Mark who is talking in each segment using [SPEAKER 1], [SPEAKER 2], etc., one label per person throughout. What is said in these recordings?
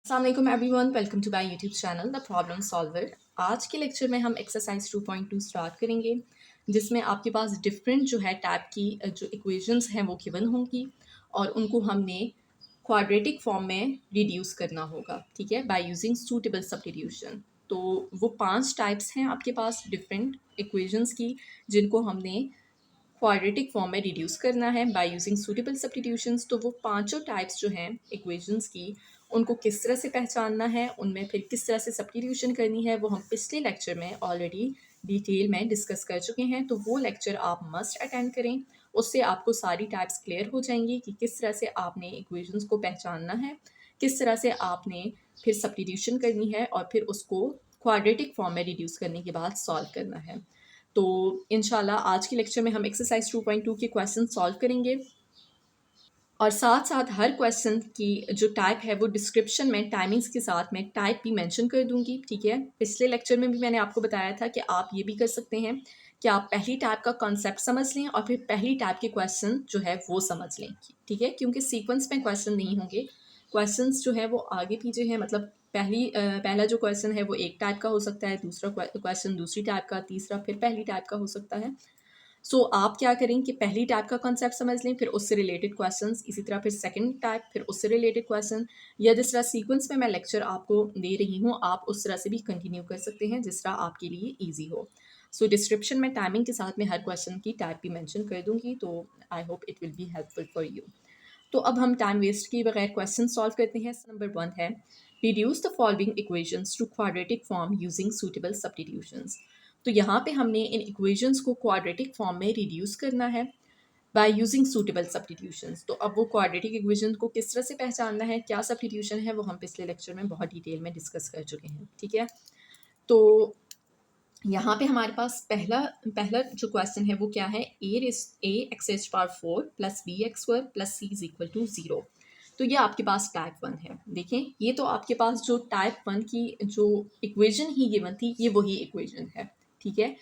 [SPEAKER 1] अस्सलाम वालेकुम everyone, welcome to my YouTube channel the problem solver. आज के लेक्चर में हम एक्सरसाइज 2.2 स्टार्ट करेंगे, जिसमें आपके पास डिफरेंट जो है टाइप की जो इक्वेशंस हैं वो गिवन होंगी और उनको हमने क्वाड्रेटिक फॉर्म में रिड्यूस करना होगा, ठीक है, बाय यूजिंग सूटेबल सब्स्टिट्यूशन। तो वो 5 टाइप्स हैं आपके पास डिफरेंट इक्वेशंस की, जिनको हमने क्वाड्रेटिक फॉर्म में रिड्यूस करना है बाय यूजिंग सूटेबल सब्स्टिट्यूशंस। तो वो पांचों टाइप्स जो हैं इक्वेशंस की, उनको किस तरह से पहचानना है, उनमें फिर किस तरह से सब्स्टिट्यूशन करनी है, वो हम पिछले लेक्चर में ऑलरेडी डिटेल में डिस्कस कर चुके हैं। तो वो लेक्चर आप मस्ट अटेंड करें, उससे आपको सारी टाइप्स क्लियर हो जाएंगी कि किस तरह से आपने इक्वेशंस को पहचानना है, किस तरह से आपने फिर सब्स्टिट्यूशन करनी है और फिर उसको क्वाड्रेटिक फॉर्म में रिड्यूस करने के बाद सॉल्व करना है। तो इंशाल्लाह आज के लेक्चर में हम एक्सरसाइज 2.2 के क्वेश्चन सॉल्व करेंगे और साथ साथ हर क्वेश्चन की जो टाइप है वो डिस्क्रिप्शन में टाइमिंग्स के साथ में टाइप भी मेंशन कर दूंगी, ठीक है। पिछले लेक्चर में भी मैंने आपको बताया था कि आप ये भी कर सकते हैं कि आप पहली टाइप का कॉन्सेप्ट समझ लें और फिर पहली टाइप के क्वेश्चन जो है वो समझ लें, ठीक है, क्योंकि सीक्वेंस में क्वेश्चन नहीं होंगे। क्वेश्चंस जो है वो आगे पीछे हैं, मतलब पहला जो क्वेश्चन है वो एक टाइप का हो सकता है, दूसरा क्वेश्चन दूसरी टाइप का, तीसरा फिर पहली टाइप का हो सकता है। सो आप क्या करें कि पहली टाइप का कॉन्सेप्ट समझ लें, फिर उससे रिलेटेड क्वेश्चंस, इसी तरह फिर सेकंड टाइप, फिर उससे रिलेटेड क्वेश्चन, या जिस तरह सीक्वेंस में मैं लेक्चर आपको दे रही हूँ आप उस तरह से भी कंटिन्यू कर सकते हैं जिस तरह आपके लिए ईजी हो। सो डिस्क्रिप्शन में टाइमिंग के साथ में हर क्वेश्चन की टाइप भी मेंशन कर दूंगी, तो I hope it will be helpful for you. तो अब हम टाइम वेस्ट किए बगैर क्वेश्चन सॉल्व करते हैं। नंबर 1 है, reduce the following equations to quadratic form using suitable substitutions. तो यहाँ पे हमने इन इक्वेशंस को क्वाड्रेटिक फॉर्म में रिड्यूस करना है बाय यूजिंग सूटेबल सब्स्टिट्यूशंस। तो अब वो क्वाड्रेटिक इक्वेशन को किस तरह से पहचानना है, क्या सब्स्टिट्यूशन है, वो हम पिछले लेक्चर में बहुत डिटेल में डिस्कस कर चुके हैं, ठीक है। तो यहाँ पे हमारे पास पहला पहला जो क्वेश्चन है वो क्या है, a x h power 4 plus b x square plus c is equal to 0। तो ये आपके पास टाइप 1 है। देखें, ये तो आपके पास जो टाइप 1 की जो इक्वेशन ही गिवन थी ये वही इक्वेशन है, ठीक है।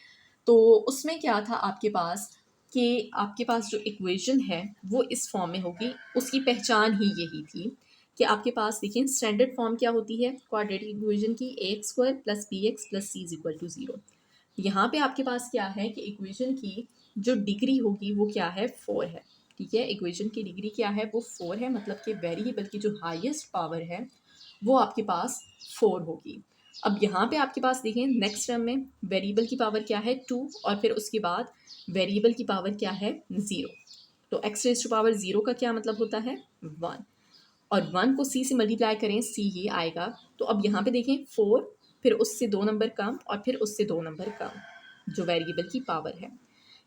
[SPEAKER 1] तो उसमें क्या था आपके पास कि आपके पास जो इक्वेशन है वो इस फॉर्म में होगी, उसकी पहचान ही यही थी कि आपके पास देखिए स्टैंडर्ड फॉर्म क्या होती है क्वाड्रेटिक इक्वेशन की, a x square plus b x plus c is equal to 0। यहाँ पे आपके पास क्या है कि इक्वेशन की जो डिग्री होगी वो क्या है, 4 है, ठीक है। इक्वेशन की डिग्री क्या है, वो 4 है, मतलब कि वेरिएबल की जो हाईएस्ट पावर है वो आपके पास 4 होगी। अब यहाँ पे आपके पास देखें नेक्स्ट टर्म में वेरिएबल की पावर क्या है, 2, और फिर उसके बाद वेरिएबल की पावर क्या है, 0। तो एक्स रेज़ टू पावर 0 का क्या मतलब होता है, 1, और 1 को सी से मल्टीप्लाई करें, सी ये आएगा। तो अब यहाँ पे देखें 4, फिर उससे 2 नंबर कम और फिर उससे 2 नंबर कम जो वेरिएबल की पावर है।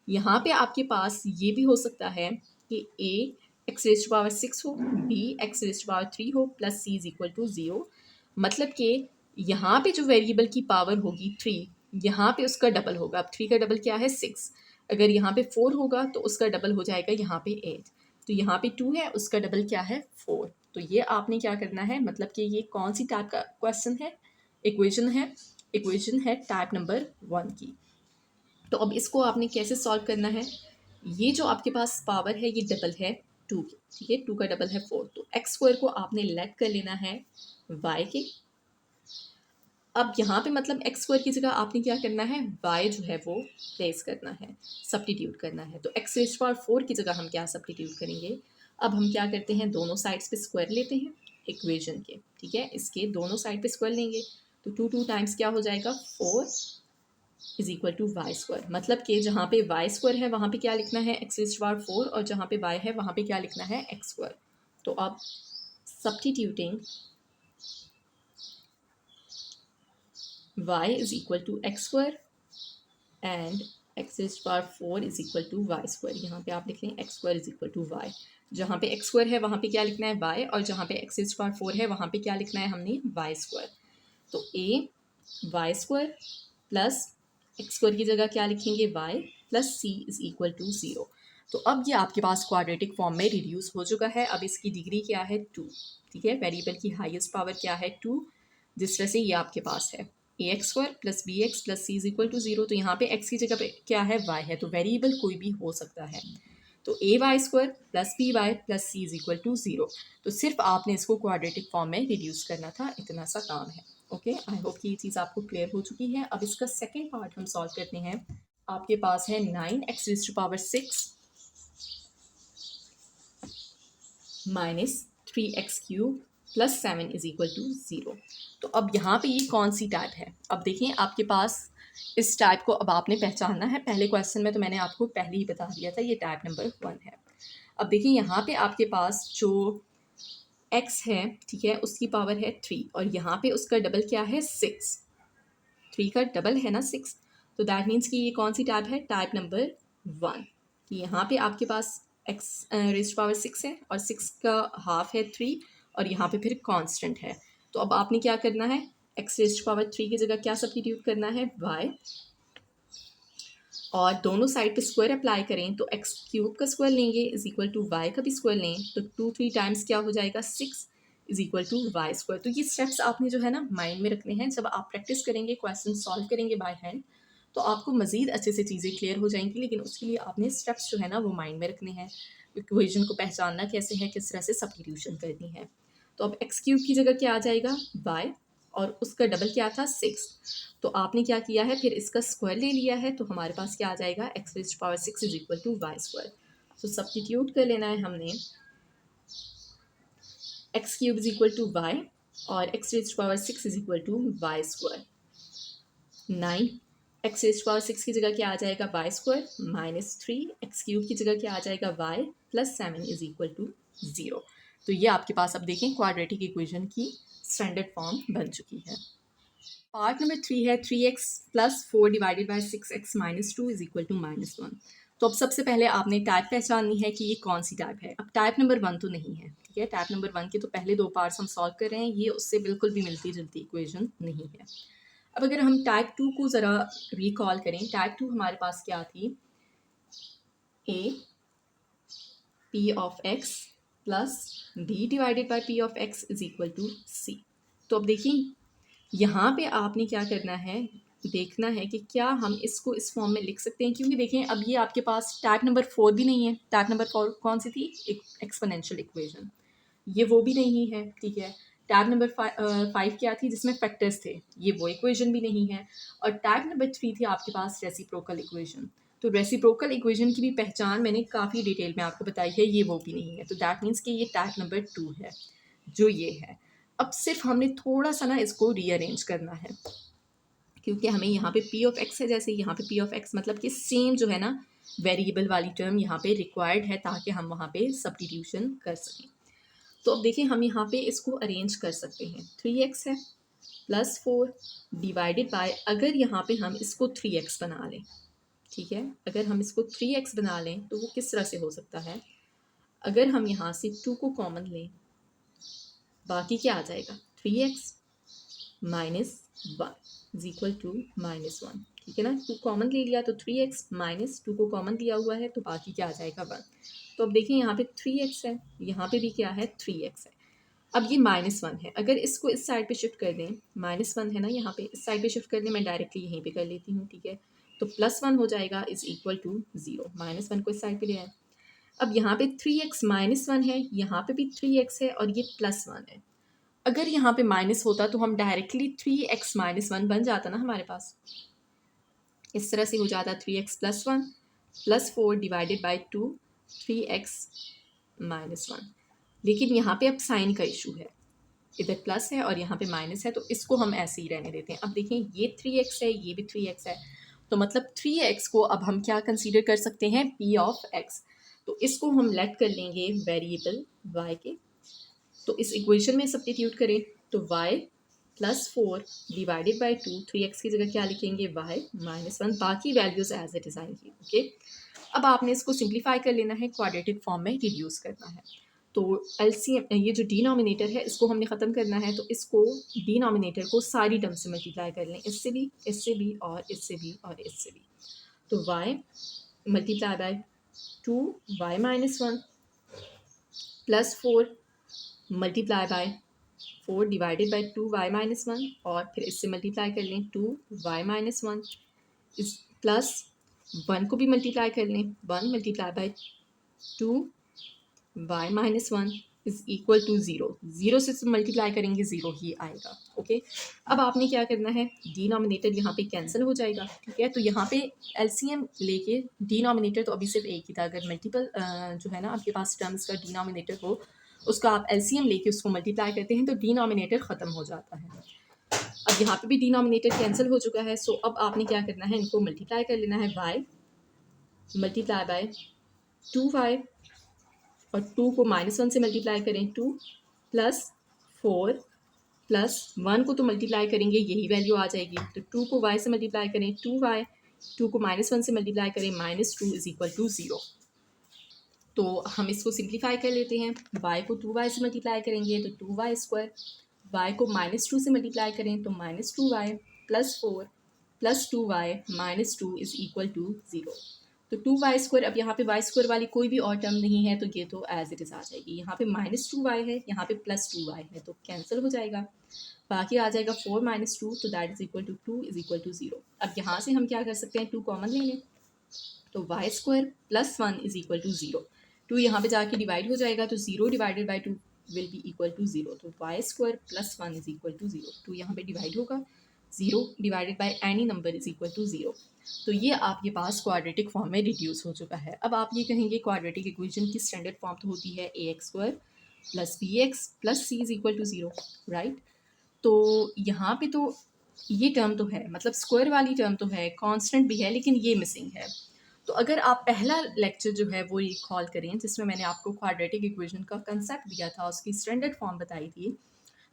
[SPEAKER 1] यहाँ पे आपके पास ये भी हो सकता है कि a x raise to power 6 हो, b x raise to power 3 हो plus c is equal to 0। मतलब कि यहाँ पे जो वेरिएबल की पावर होगी 3, यहाँ पे उसका डबल होगा। अब 3 का डबल क्या है, 6। अगर यहाँ पे 4 होगा तो उसका डबल हो जाएगा यहाँ पे 8। तो यहाँ पे 2 है, उसका डबल क्या है, 4। तो ये आपने क्या करना है, मतलब कि ये कौन सी टाइप का क्वेश्चन है, इक्वेशन है टाइप नंबर 1 की। तो अब इसको आपने कैसे सॉल्व करना है, ये जो आपके पास पावर है ये डबल है 2 की, ठीक है, 2 का डबल है 4। तो एक्स स्क्वायर को आपने लेट कर लेना है वाई के। अब यहाँ पे मतलब एक्स स्क्वायर की जगह आपने क्या करना है, वाई जो है वो प्लेस करना है, सब्स्टिट्यूट करना है। तो एक्स रेज़ पावर 4 की जगह हम क्या सब्स्टिट्यूट करेंगे, अब हम क्या करते हैं, दोनों साइड्स पे स्क्वायर लेते हैं इक्वेशन के, ठीक है, इसके दोनों साइड पे स्क्वायर लेंगे। तो 2 टाइम्स क्या हो जाएगा, 4 is equal to Y square. मतलब कि जहाँ पे वाई स्क्वायर है वहाँ पे क्या लिखना है, एक्स रेज़ पावर 4, और जहाँ पे वाई है वहाँ पे क्या लिखना है, एक्स स्क्वायर। तो अब substituting y is equal to x square and x raised to power 4 is equal to y square। यहाँ पे आप लिख लें x square is equal to y। जहाँ पे x square है वहाँ पे क्या लिखना है, y, और जहाँ पे x raised to power 4 है वहाँ पे क्या लिखना है हमने, y square। तो a y square plus x square की जगह क्या लिखेंगे, y plus c is equal to 0। तो अब ये आपके पास क्वाड्रेटिक फॉर्म में रिड्यूस हो चुका है। अब इसकी डिग्री क्या है, 2, ठीक है, वेरिएबल की हाईएस्ट पावर क्या है, 2, जिस तरह से ये आपके पास है a x square plus b x plus c is equal to 0। तो यहाँ पे एक्स की जगह पे क्या है, वाई है, तो वेरिएबल कोई भी हो सकता है। तो a y square plus b y plus c is equal to 0। तो सिर्फ आपने इसको क्वाड्रेटिक फॉर्म में रिड्यूस करना था, इतना सा काम है। ओके, आई होप कि ये चीज़ आपको क्लियर हो चुकी है। अब इसका सेकेंड पार्ट हम सॉल्व करते हैं। आपके पास है 9x⁻6 minus 3x³ plus 7 is equal to 0। तो अब यहाँ पे ये कौन सी टाइप है? अब देखिए आपके पास इस टाइप को अब आपने पहचानना है। पहले क्वेश्चन में तो मैंने आपको पहले ही बता दिया था, ये टाइप नंबर 1 है। अब देखिए यहाँ पे आपके पास जो x है, ठीक है, उसकी पावर है 3 और यहाँ पे उसका डबल क्या है 6। 3 का डबल है ना 6, तो दैट मीन्स कि ये कौन सी टाइप है? Type number 1। कि यहाँ पे आपके पास x रेज़्ड पावर 6 है और 6 का हाफ है 3 और यहाँ पे फिर कांस्टेंट है। तो अब आपने क्या करना है? x रेज़्ड पावर 3 की जगह क्या सब्स्टिट्यूट करना है? y, और दोनों साइड पे स्क्वायर अप्लाई करें तो x³ का स्क्वायर लेंगे इज इक्वल टू y का भी स्क्वायर लें तो 2 3 टाइम्स क्या हो जाएगा 6 is equal to Y square. तो ये स्टेप्स आपने जो है ना माइंड में रखने हैं। जब आप प्रैक्टिस करेंगे, क्वेश्चन सॉल्व करेंगे बाय हैंड, तो आपको मज़ीद अच्छे से चीज़ें क्लियर हो जाएंगी। लेकिन उसके लिए आपने स्टेप्स जो है ना वो माइंड में रखने हैं। इक्वेशन को पहचानना कैसे है, किस तरह से सब्स्टिट्यूशन करनी है। तो अब x³ की जगह क्या आ जाएगा? y, और उसका डबल क्या था 6। तो आपने क्या किया है? फिर इसका स्क्वायर ले लिया है, तो हमारे पास क्या आ जाएगा? x raised power 6 is equal to Y square. तो सब्स्टिट्यूट कर लेना है हमने x³ is equal to y और x raised power 6 is equal to Y square. 9 x raised power 6 की जगह क्या आ जाएगा? वाई स्क्वायर माइनस 3 x³ की जगह क्या आ जाएगा? y plus 7 is equal to 0। तो ये आपके पास अब देखें क्वाड्रेटिक इक्वेशन की स्टैंडर्ड फॉर्म बन चुकी है। पार्ट नंबर 3 है 3x plus 4 divided by 6x minus 2 is equal to -1। तो अब सबसे पहले आपने टाइप पहचाननी है कि ये कौन सी टाइप है। अब टाइप नंबर 1 तो नहीं है, ठीक है। टाइप नंबर 1 के तो पहले 2 पार्ट्स हम सॉल्व कर रहे हैं, ये उससे बिल्कुल भी मिलती जुलती इक्वेशन नहीं है। अब अगर हम टाइप 2 को ज़रा रिकॉल करें, टाइप 2 हमारे पास क्या थी? a p of x plus b divided by p of x is equal to c। तो अब देखिए यहाँ पे आपने क्या करना है, देखना है कि क्या हम इसको इस फॉर्म में लिख सकते हैं। क्योंकि देखें अब ये आपके पास टाइप नंबर 4 भी नहीं है। टाइप नंबर 4 कौन सी थी? एक एक्सपोनेंशियल इक्वेशन, ये वो भी नहीं है, ठीक है। टाइप नंबर 5 क्या थी? जिसमें फैक्टर्स थे, ये वो इक्वेशन भी नहीं है। और टाइप नंबर 3 थी आपके पास रेसिप्रोकल इक्वेशन। तो रेसिप्रोकल इक्वेशन की भी पहचान मैंने काफ़ी डिटेल में आपको बताई है, ये वो भी नहीं है। तो दैट मीन्स कि ये टाइप नंबर 2 है जो ये है। अब सिर्फ हमने थोड़ा सा ना इसको रीअरेंज करना है, क्योंकि हमें यहाँ पे p ऑफ x है, जैसे यहाँ पे p ऑफ x मतलब कि सेम जो है ना वेरिएबल वाली टर्म यहाँ पे रिक्वायर्ड है ताकि हम वहाँ पे सब्स्टिट्यूशन कर सकें। तो अब देखिए हम यहाँ पे इसको अरेंज कर सकते हैं। 3x है प्लस 4 डिवाइडेड बाय, अगर यहाँ पे हम इसको 3x बना लें, ठीक है, अगर हम इसको 3x बना लें तो वो किस तरह से हो सकता है? अगर हम यहाँ से 2 को कॉमन लें, बाकी क्या आ जाएगा? 3x minus 1 is equal to -1, ठीक है ना। 2 कॉमन ले लिया तो 3x माइनस 2 को कॉमन लिया हुआ है तो बाकी क्या आ जाएगा? 1। तो अब देखिए यहाँ पे 3x है, यहाँ पे भी क्या है? 3x है। अब ये -1 है, अगर इसको इस साइड पे शिफ्ट कर दें, -1 है ना, यहाँ पे इस साइड पे शिफ्ट कर दें, मैं डायरेक्टली यहीं पे कर लेती हूँ, ठीक है। तो +1 हो जाएगा इज इक्वल टू 0, -1 को इस साइड पे ले आए। अब यहाँ पे 3x -1 है, यहाँ पे भी 3x है और ये +1 है। अगर यहाँ पे माइनस होता तो हम डायरेक्टली 3x -1 बन जाता ना हमारे पास, इस तरह से हो जाता 3x plus 1 plus 4 divided by 2 3x -1। लेकिन यहाँ पे अब साइन का इशू है, इधर प्लस है और यहाँ पे माइनस है, तो इसको हम ऐसे ही रहने देते हैं। अब देखें ये 3x है, ये भी 3x है, तो मतलब 3x को अब हम क्या कंसीडर कर सकते हैं? p of x। तो इसको हम लेट कर लेंगे वेरिएबल y के। तो इस इक्वेशन में सब्स्टिट्यूट करें तो y plus 4 divided by 2, 3x की जगह क्या लिखेंगे? y -1, बाकी वैल्यूज एज इट इज आएंगी। ओके, अब आपने इसको सिंप्लीफाई कर लेना है, क्वाड्रेटिक फॉर्म में रिड्यूस करना है। तो एलसीएम, ये जो डिनोमिनेटर है इसको हमने ख़त्म करना है, तो इसको डिनोमिनेटर को सारी टर्म से मल्टीप्लाई कर लें, इससे भी और इससे भी और इससे भी। तो y multiply by 2y-1 plus 4 multiply by 4 divided by 2y-1 और फिर इससे मल्टीप्लाई कर लें 2y-1 इस प्लस 1 को भी मल्टीप्लाई कर लें, 1 multiply by two y minus one is equal to zero. Zero से मल्टीप्लाई करेंगे ज़ीरो ही आएगा। ओके, अब आपने क्या करना है, डिनोमिनेटर यहाँ पे कैंसिल हो जाएगा। ठीक है, तो यहाँ पे एलसीएम लेके डिनोमिनेटर तो अभी सिर्फ एक ही था, अगर मल्टीपल जो है ना आपके पास टर्म्स का डिनोमिनेटर हो, उसका आप एलसीएम लेके उसको मल्टीप्लाई करते हैं तो डिनोमिनेटर ख़त्म हो जाता है। अब यहाँ पे भी डिनोमिनेटर कैंसिल हो चुका है, सो अब आपने क्या करना है, इनको मल्टीप्लाई कर लेना है। y मल्टीप्लाई बाय 2y, और 2 को -1 से मल्टीप्लाई करें 2 प्लस 4 प्लस 1 को तो मल्टीप्लाई करेंगे यही वैल्यू आ जाएगी, तो 2 को y से मल्टीप्लाई करें 2y, 2 को -1 से मल्टीप्लाई करें -2 इज इक्वल टू 0। तो हम इसको सिंप्लीफाई कर लेते हैं। y को 2y से मल्टीप्लाई करेंगे तो 2y स्क्वायर, y को -2 से मल्टीप्लाई करें तो -2y plus 4 plus 2y -2 is equal to 0। तो 2y स्क्वायर, अब यहाँ पे y स्क्वायर वाली कोई भी और टर्म नहीं है तो ये तो एज इट इज़ आ जाएगी। यहाँ पे -2y है, यहाँ पे +2y है तो कैंसिल हो जाएगा, बाकी आ जाएगा 4 - 2, तो that is equal to 2 is equal to 0। अब यहाँ से हम क्या कर सकते हैं, 2 कॉमन ले लें, तो y square plus 1 is equal to 0। 2 यहाँ पे जाके डिवाइड हो जाएगा तो 0 divided by 2 will be equal to 0, तो y square plus 1 is equal to 0। 2 यहाँ पे डिवाइड होगा, 0 divided by any number is equal to 0। तो ये आपके पास क्वाड्रेटिक फॉर्म में रिड्यूस हो चुका है। अब आप ये कहेंगे क्वाड्रेटिक इक्वेशन की स्टैंडर्ड फॉर्म तो होती है ax square plus bx plus c is equal to 0, right. तो यहाँ पे तो ये टर्म तो है, मतलब स्क्वायर वाली टर्म तो है, कांस्टेंट भी है, लेकिन ये मिसिंग है। तो अगर आप पहला लेक्चर जो है वो रिकॉल करें जिसमें मैंने आपको क्वाड्रेटिक इक्वेशन का कंसेप्ट दिया था, उसकी स्टैंडर्ड फॉर्म बताई थी,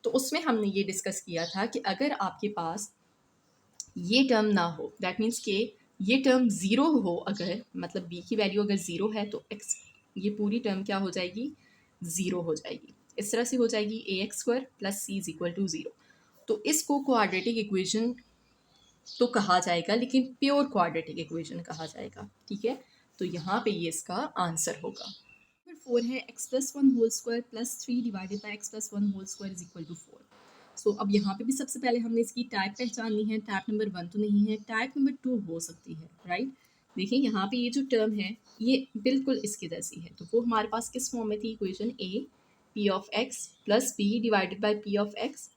[SPEAKER 1] तो उसमें हमने ये डिस्कस किया था कि अगर आपके पास ये टर्म ना हो, दैट मीन्स कि ये टर्म ज़ीरो हो, अगर मतलब b की वैल्यू अगर ज़ीरो है तो x, ये पूरी टर्म क्या हो जाएगी, ज़ीरो हो जाएगी। इस तरह से हो जाएगी ax square plus c is equal to 0। तो इसको क्वाड्रेटिक इक्वेशन तो कहा जाएगा, लेकिन प्योर क्वाड्रेटिक इक्वेशन कहा जाएगा। ठीक है, तो यहाँ पे ये इसका आंसर होगा। नंबर 4 है x plus 1 whole square plus 3 divided by x plus 1 whole square is equal to 4। So अब यहाँ पे भी सबसे पहले हमने इसकी टाइप पहचाननी है। टाइप नंबर 1 तो नहीं है, टाइप नंबर 2 हो सकती है, राइट। देखिए यहाँ पे ये जो टर्म है ये बिल्कुल इसकी जैसी है, तो वो हमारे पास किस फॉर्म में थी equation, a p of x plus b divided by p of x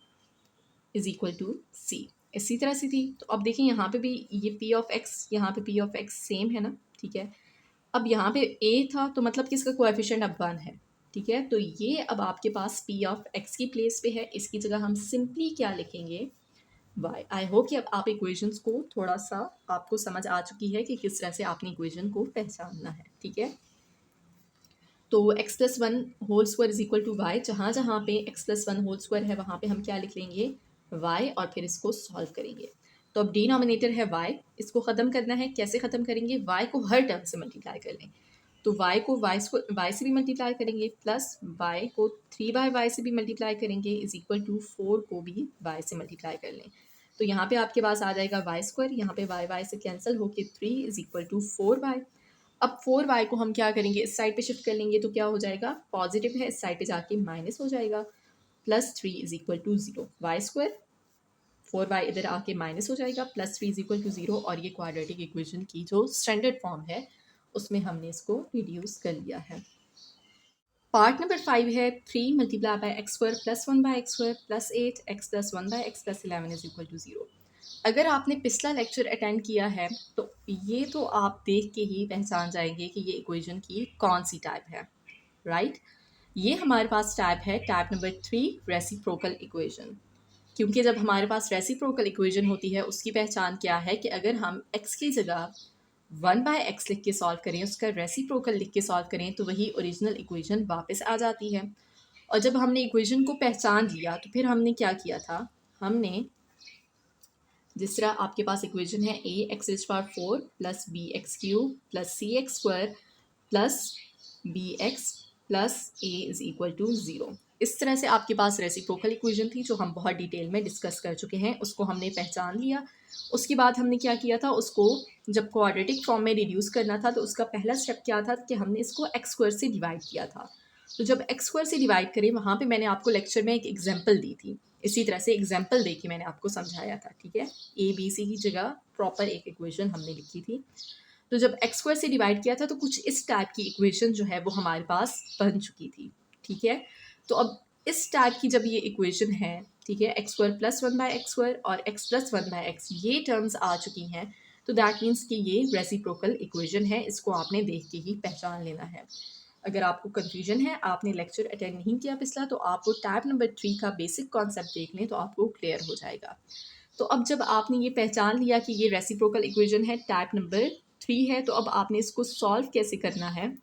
[SPEAKER 1] is equal to c, इसी तरह से थी। तो अब देखिए यहाँ पे भी ये p ऑफ x, यहाँ पे p ऑफ x सेम है ना, ठीक है। अब यहाँ पे a था तो मतलब कि इसका कोएफिशिएंट अब 1 है, ठीक है। तो ये अब आपके पास p ऑफ x की प्लेस पे है, इसकी जगह हम सिंपली क्या लिखेंगे, y। आई होप कि अब आप इक्वेशंस को थोड़ा सा आपको समझ आ चुकी है कि किस तरह से आपने इक्वेशन को पहचानना है, ठीक है। तो x plus 1 whole square is equal to y, जहाँ जहाँ पे x प्लस 1 होल स्क्वायर है वहाँ पे हम क्या लिख लेंगे, y, और फिर इसको सॉल्व करेंगे। तो अब डिनोमिनेटर है y, इसको ख़त्म करना है। कैसे ख़त्म करेंगे, y को हर टर्म से मल्टीप्लाई कर लें, तो y को y से भी मल्टीप्लाई करेंगे, प्लस y को 3/y से भी मल्टीप्लाई करेंगे, इज इक्वल टू 4 को भी y से मल्टीप्लाई कर लें। तो यहाँ पे आपके पास आ जाएगा y स्क्वायर, यहाँ पे y से कैंसिल होके 3 इज इक्वल टू 4y। अब 4y को हम क्या करेंगे, इस साइड पे शिफ्ट कर लेंगे तो क्या हो जाएगा, पॉजिटिव है, इस साइड पे जाके माइनस हो जाएगा, plus 3 is equal to 0। Y square 4y इधर आके माइनस हो जाएगा, प्लस 3 इज इक्वल टू 0। और ये क्वाड्रेटिक इक्वेशन की जो स्टैंडर्ड फॉर्म है उसमें हमने इसको रिड्यूस कर लिया है। पार्ट नंबर 5 है 3 multiply by x square plus 1 by x square plus 8 x plus 1 by x plus 11 is equal to 0। अगर आपने पिछला लेक्चर अटेंड किया है तो ये तो आप देख के ही पहचान जाएंगे कि ये इक्वेशन की कौन सी टाइप है, राइट। ये हमारे पास टाइप है टाइप नंबर 3, रेसिप्रोकल इक्वेशन। क्योंकि जब हमारे पास रेसिप्रोकल इक्वेशन होती है उसकी पहचान क्या है कि अगर हम x की जगह 1/x लिख के सॉल्व करें, उसका रेसिप्रोकल लिख के सॉल्व करें, तो वही ओरिजिनल इक्वेशन वापस आ जाती है। और जब हमने इक्वेशन को पहचान लिया तो फिर हमने क्या किया था, हमने जिस तरह आपके पास इक्वेशन है a x raise power 4 plus b x cube plus c x square plus b x plus a is equal to 0, इस तरह से आपके पास रेसिप्रोकल इक्वेशन थी जो हम बहुत डिटेल में डिस्कस कर चुके हैं। उसको हमने पहचान लिया, उसके बाद हमने क्या किया था, उसको जब क्वाड्रेटिक फॉर्म में रिड्यूस करना था तो उसका पहला स्टेप क्या था कि हमने इसको एक्स स्क्वायर से डिवाइड किया था। तो जब एक्स स्क्वायर से डिवाइड करें वहाँ पे मैंने आपको लेक्चर में एक एग्जांपल दी थी, इसी तरह से एग्जांपल दे के मैंने आपको समझाया था, ठीक है। ए बी सी की जगह प्रॉपर एक इक्वेशन हमने लिखी थी। तो जब एक्स स्क्वायर से डिवाइड किया था तो कुछ इस टाइप की इक्वेशन जो है वो हमारे पास बन चुकी थी, ठीक है। तो अब इस टाइप की जब ये इक्वेशन है, ठीक है, x square plus one by x square और x plus one by x, ये टर्म्स आ चुकी हैं, तो दैट मीन्स कि ये रेसिप्रोकल इक्वेशन है। इसको आपने देख के ही पहचान लेना है। अगर आपको कन्फ्यूजन है, आपने लेक्चर अटेंड नहीं किया पिछला, तो आप वो टैब नंबर 3 का बेसिक कॉन्सेप्ट देख लें तो आपको क्लियर हो जाएगा। तो अब जब आपने ये पहचान लिया कि ये रेसिप्रोकल इक्वेशन है, टाइप नंबर 3 है, तो अब आपने इसको सॉल्व कैसे करना है।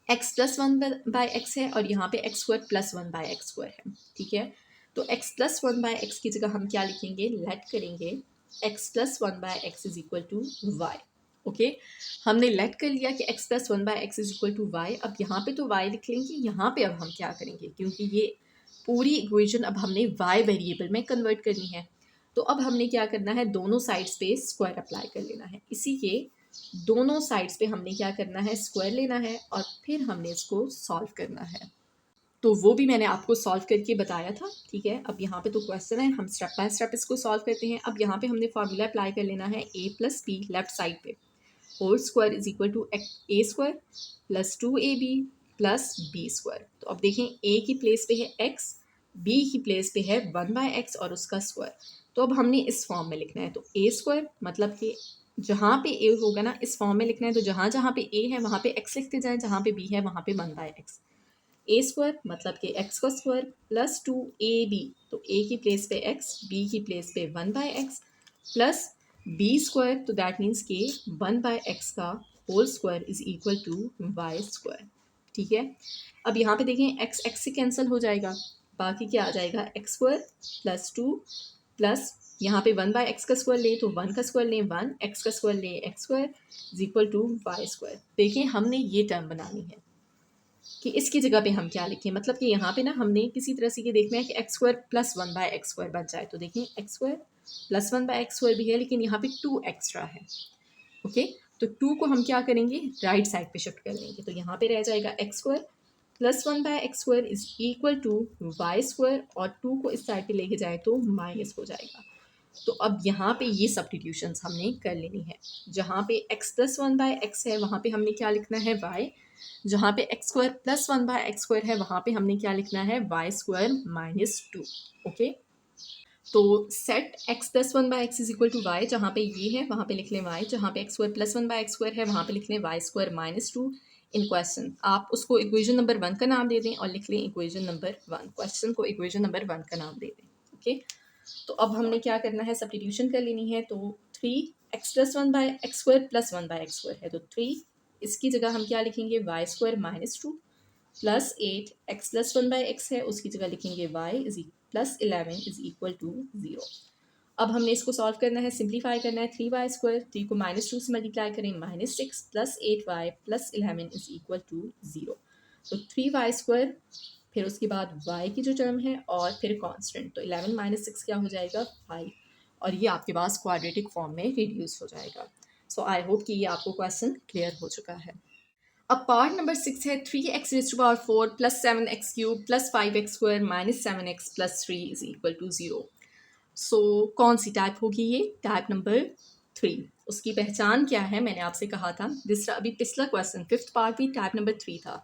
[SPEAKER 1] X plus one by x है और यहाँ पे x square plus one by x square है, ठीक है। तो x plus one by x की जगह हम क्या लिखेंगे, लेट करेंगे x plus one by x is equal to y. Okay, हमने लेट कर लिया कि x plus one by x is equal to y. अब यहाँ पे तो वाई लिख लेंगे, यहाँ पे अब हम क्या करेंगे, क्योंकि ये पूरी इक्वेशन अब हमने वाई वेरिएबल में कन्वर्ट करनी है, तो अब हमने क्या करना है, दोनों साइड्स पे स्क्वायर अप्लाई कर लेना है। इसी के दोनों साइड्स पे हमने क्या करना है, स्क्वायर लेना है और फिर हमने इसको सॉल्व करना है। तो वो भी मैंने आपको सॉल्व करके बताया था, ठीक है। अब यहाँ पे तो क्वेश्चन है, हम स्टेप बाय स्टेप इसको सॉल्व करते हैं। अब यहाँ पे हमने फार्मूला अप्लाई कर लेना है a plus b left side पे, whole square is equal to a square plus 2ab plus b square. तो अब देखें, ए की प्लेस पे है एक्स, बी की प्लेस पे है वन बाय एक्स और उसका स्क्वायर। तो अब हमने इस फॉर्म में लिखना है, तो ए स्क्वायर मतलब कि जहाँ पे ए होगा ना, इस फॉर्म में लिखना है, तो जहाँ जहाँ पे ए है वहाँ पे एक्स लिखते जाएं, जहाँ पे बी है वहाँ पे one by x. A square मतलब कि एक्स का स्क्वायर प्लस 2ab, तो ए की प्लेस पे एक्स, बी की प्लेस पे one by x plus b square, तो दैट मीन्स कि वन बाय एक्स का whole square is equal to Y square, ठीक है। अब यहाँ पे देखें, एक्स एक्स से कैंसिल हो जाएगा, बाकी क्या आ जाएगा, एक्स स्क्वायर प्लस 2 प्लस यहाँ पे वन बाय एक्स का स्क्वायर ले तो वन का स्क्वायर लें वन, एक्स का स्क्वायर लें x square is equal to Y square. देखें, हमने ये टर्म बनानी है कि इसकी जगह पे हम क्या लिखें, मतलब कि यहाँ पे ना हमने किसी तरह से ये देखना है कि x square plus one by x square बन जाए। तो देखें, x square plus one by x square भी है, लेकिन यहाँ पे टू एक्स्ट्रा है। ओके, तो टू को हम क्या करेंगे, राइट साइड पे शिफ्ट कर लेंगे, तो यहाँ पे रह जाएगा x square plus one by x square is equal to Y square, और टू को इस साइड पे लेके जाए तो माइनस हो जाएगा। तो अब यहाँ पे ये सब्स्टिट्यूशंस हमने कर लेनी है। जहाँ पे x plus one by x है वहाँ पे हमने क्या लिखना है, वाई। जहाँ पे x square plus one by x square है वहाँ पे हमने क्या लिखना है, y square minus two. Okay, तो set x plus one by x is equal to y, जहाँ पे ये है वहाँ पे लिख लें वाई, जहाँ पे x square plus one by x square है वहाँ पे लिख लें Y square minus to. In question आप उसको इक्वेशन नंबर 1 का नाम दे दें और लिख लें इक्वेशन नंबर 1, क्वेश्चन को इक्वेशन नंबर 1 का नाम दे दें। ओके, तो अब हमने क्या करना है, सब्स्टिट्यूशन कर लेनी है। तो 3x plus one by x square plus one by x square है, तो 3 इसकी जगह हम क्या लिखेंगे, y square minus two plus 8x plus one by x है, उसकी जगह लिखेंगे y is plus 11 is equal to 0। अब हमने इसको सॉल्व करना है, सिंप्लीफाई करना है। 3y स्क्वायर, 3 को माइनस टू से मल्टीप्लाई करें, minus 6 plus 8y plus 11 is equal to 0। तो 3y स्क्वायर, फिर उसके बाद y की जो टर्म है और फिर कांस्टेंट, तो 11 माइनस 6 क्या हो जाएगा, 5, और ये आपके पास क्वाड्रेटिक फॉर्म में रिड्यूस हो जाएगा। सो आई होप कि ये आपको क्वेश्चन क्लियर हो चुका है। अब पार्ट नंबर 6 है 3x raise to power 4 plus 7x cube plus 5x square minus 7x plus 3 is equal to 0। So कौन सी टाइप होगी ये, टाइप नंबर 3। उसकी पहचान क्या है, मैंने आपसे कहा था, दूसरा अभी पिछला क्वेश्चन फिफ्थ पार्ट भी टाइप नंबर 3 था,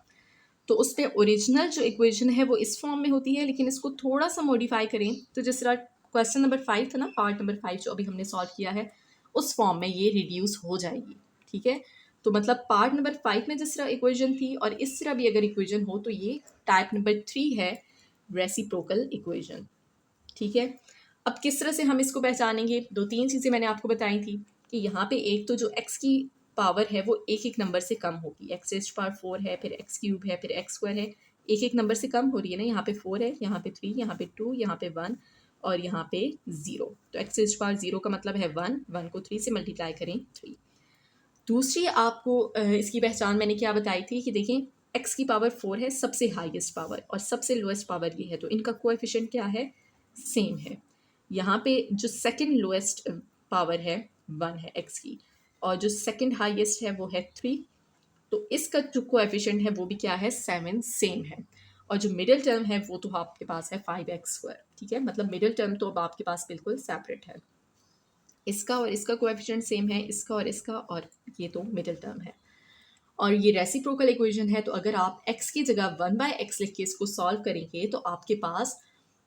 [SPEAKER 1] तो उस पर ओरिजिनल जो इक्वेशन है वो इस फॉर्म में होती है, लेकिन इसको थोड़ा सा मॉडिफाई करें तो जिस तरह क्वेश्चन नंबर 5 था ना, पार्ट नंबर 5 जो अभी हमने सॉल्व किया है, उस फॉर्म में ये रिड्यूस हो जाएगी, ठीक है। तो मतलब पार्ट नंबर 5 में जिस तरह इक्वेशन थी और इस तरह भी अगर इक्वेशन हो तो ये टाइप नंबर 3 है, रेसिप्रोकल इक्वेशन, ठीक है। अब किस तरह से हम इसको पहचानेंगे, 2-3 चीज़ें मैंने आपको बताई थी कि यहाँ पे एक तो जो x की पावर है वो एक एक नंबर से कम होगी, एक्स रेज़ टू पावर 4 है, फिर एक्स क्यूब है, फिर एक्स स्क्वायर है, एक एक नंबर से कम हो रही है ना। यहाँ पे 4 है, यहाँ पे 3, यहाँ पे 2, यहाँ पे 1 और यहाँ पे 0। तो एक्स रेज़ टू पावर 0 का मतलब है 1, 1 को 3 से मल्टीप्लाई करें 3। दूसरी आपको इसकी पहचान मैंने क्या बताई थी कि देखें, एक्स की पावर 4 है, सबसे हाईएस्ट पावर, और सबसे लोएस्ट पावर ये है, तो इनका कोएफिशिएंट क्या है, सेम है। यहाँ पे जो सेकंड लोएस्ट पावर है 1 है एक्स की, और जो सेकंड हाईएस्ट है वो है 3, तो इसका जो कोएफिशिएंट है वो भी क्या है, 7 सेम है। और जो मिडिल टर्म है वो तो आपके पास है 5x स्क्वायर, ठीक है, मतलब मिडिल टर्म तो अब आपके पास बिल्कुल सेपरेट है। इसका और इसका कोएफिशिएंट सेम है, इसका और इसका, और ये तो मिडिल टर्म है। और ये रेसिप्रोकल इक्वेशन है, तो अगर आप x की जगह 1/x लिख के इसको सॉल्व करेंगे तो आपके पास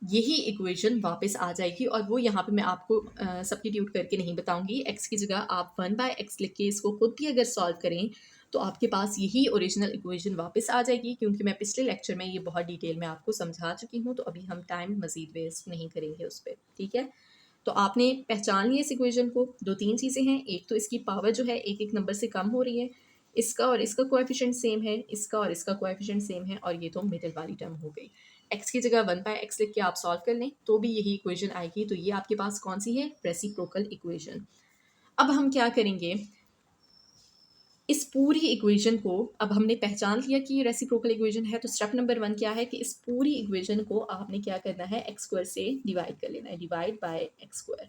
[SPEAKER 1] यही इक्वेशन वापस आ जाएगी। और वो यहाँ पे मैं आपको सब्स्टिट्यूट करके नहीं बताऊंगी। x की जगह आप 1/x लिख के इसको खुद भी अगर सॉल्व करें तो आपके पास यही ओरिजिनल इक्वेशन वापस आ जाएगी, क्योंकि मैं पिछले लेक्चर में ये बहुत डिटेल में आपको समझा चुकी हूँ। तो अभी हम टाइम मज़ीद वेस्ट नहीं करेंगे उस पर, ठीक है। तो आपने पहचान लिया इस इक्वेशन को। दो तीन चीज़ें हैं, एक तो इसकी पावर जो है एक एक नंबर से कम हो रही है, इसका और इसका कोएफिशिएंट सेम है, इसका और इसका कोएफिशिएंट सेम है, और ये तो मिडिल वाली टर्म हो गई। x की जगह 1/x लिख के आप सॉल्व कर लें तो भी यही इक्वेशन आएगी। तो ये आपके पास कौन सी है? Reciprocal equation. अब हम क्या करेंगे, इस पूरी इक्वेशन को, अब हमने पहचान लिया कि ये रेसिप्रोकल इक्वेशन है, तो स्टेप नंबर 1 क्या है कि इस पूरी इक्वेशन को आपने क्या करना है, x² से डिवाइड कर लेना है। Divide by x²,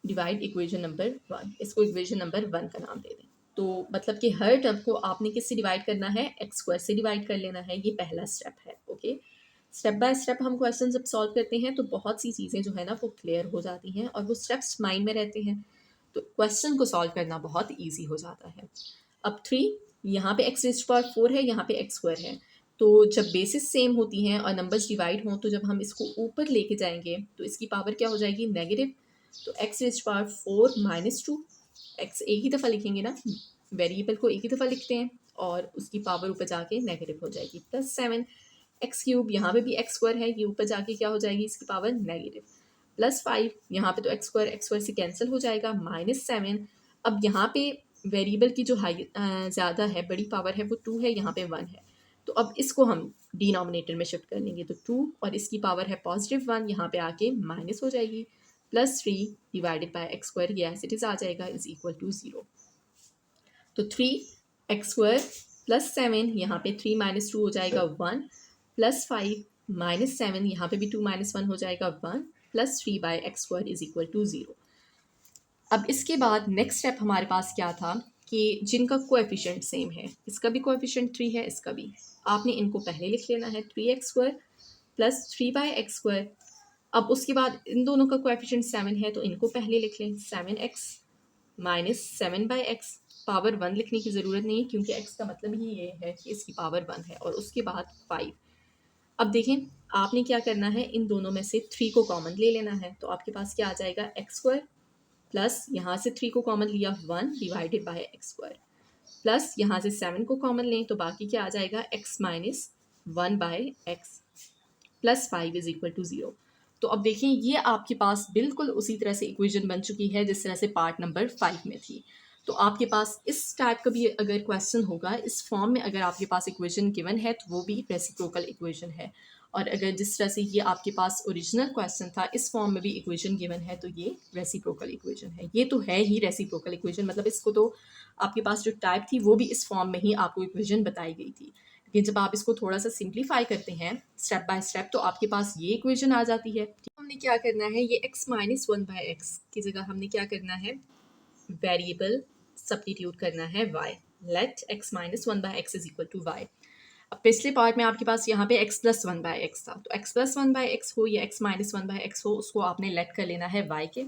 [SPEAKER 1] divide equation number 1, इसको इक्वेशन नंबर 1 का नाम दे दें। तो मतलब कि हर टर्म को आपने किससे डिवाइड करना है, x² से डिवाइड कर लेना है। ये पहला स्टेप है, ओके। स्टेप बाय स्टेप हम क्वेश्चन जब सॉल्व करते हैं तो बहुत सी चीज़ें जो है ना वो क्लियर हो जाती हैं और वो स्टेप्स माइंड में रहते हैं, तो क्वेश्चन को सॉल्व करना बहुत ईजी हो जाता है। अब 3, यहाँ पे x⁴ है, यहाँ पे x² है। तो जब बेसिस सेम होती हैं और नंबर्स डिवाइड हों, तो जब हम इसको ऊपर लेके जाएंगे तो इसकी पावर क्या हो जाएगी, नेगेटिव। तो x⁴ माइनस 2, x एक ही दफ़ा लिखेंगे ना, वेरिएबल को एक ही दफ़ा लिखते हैं, और उसकी पावर ऊपर जाके नेगेटिव हो जाएगी। +7 x³ यहाँ पे भी x² है, ये ऊपर जाके क्या हो जाएगी, इसकी पावर नेगेटिव। +5 यहाँ पे तो x² से कैंसिल हो जाएगा, -7। अब यहाँ पे वेरिएबल की जो हाई ज़्यादा है, बड़ी पावर है, वो 2 है, यहाँ पे 1 है। तो अब इसको हम डिनोमिनेटर में शिफ्ट कर लेंगे, तो 2 और इसकी पावर है +1, यहाँ पे आके माइनस हो जाएगी। +3 डिवाइडेड बाय x², ये एज इट इज़ आ जाएगा, इज इक्वल टू 0। तो 3x² +7, यहाँ पे 3 - 2 हो जाएगा 1, +5 -7, यहाँ पे भी 2 - 1 हो जाएगा 1, +3/x² इज इक्वल टू 0। अब इसके बाद नेक्स्ट स्टेप हमारे पास क्या था कि जिनका कोएफिशिएंट सेम है, इसका भी कोएफिशिएंट 3 है, इसका भी, आपने इनको पहले लिख लेना है, 3x² +3/x²। अब उसके बाद इन दोनों का कोएफिशिएंट 7 है, तो इनको पहले लिख लें, 7x -7/x। पावर 1 लिखने की ज़रूरत नहीं है, क्योंकि x का मतलब ही ये है कि इसकी पावर 1 है। और उसके बाद 5। अब देखें, आपने क्या करना है, इन दोनों में से 3 को कॉमन ले लेना है। तो आपके पास क्या आ जाएगा, x² प्लस यहाँ से 3 को कॉमन लिया, 1 डिवाइडेड बाय x² प्लस यहाँ से 7 को कॉमन लें, तो बाकी क्या आ जाएगा, x - 1/x +5 is equal to 0। तो अब देखें, ये आपके पास बिल्कुल उसी तरह से इक्वेशन बन चुकी है जिस तरह से पार्ट नंबर 5 में थी। तो आपके पास इस टाइप का भी अगर क्वेश्चन होगा, इस फॉर्म में अगर आपके पास इक्वेशन गिवन है, तो वो भी रेसिप्रोकल इक्वेशन है। और अगर जिस तरह से ये आपके पास ओरिजिनल क्वेश्चन था, इस फॉर्म में भी इक्वेशन गिवन है, तो ये रेसिप्रोकल इक्वेशन है। ये तो है ही रेसिप्रोकल इक्वेशन, मतलब इसको तो आपके पास जो टाइप थी वो भी इस फॉर्म में ही आपको इक्वेशन बताई गई थी। लेकिन जब आप इसको थोड़ा सा सिंप्लीफाई करते हैं स्टेप बाय स्टेप, तो आपके पास ये इक्वेशन आ जाती है। हमने क्या करना है, ये x - 1/x की जगह हमने क्या करना है, वेरिएबल सब्स्टिट्यूट करना है y। Let x - 1/x is equal to y। अब पिछले पार्ट में आपके पास यहाँ पे x + 1/x था, तो x + 1/x हो या x - 1/x हो, उसको आपने लेट कर लेना है y के।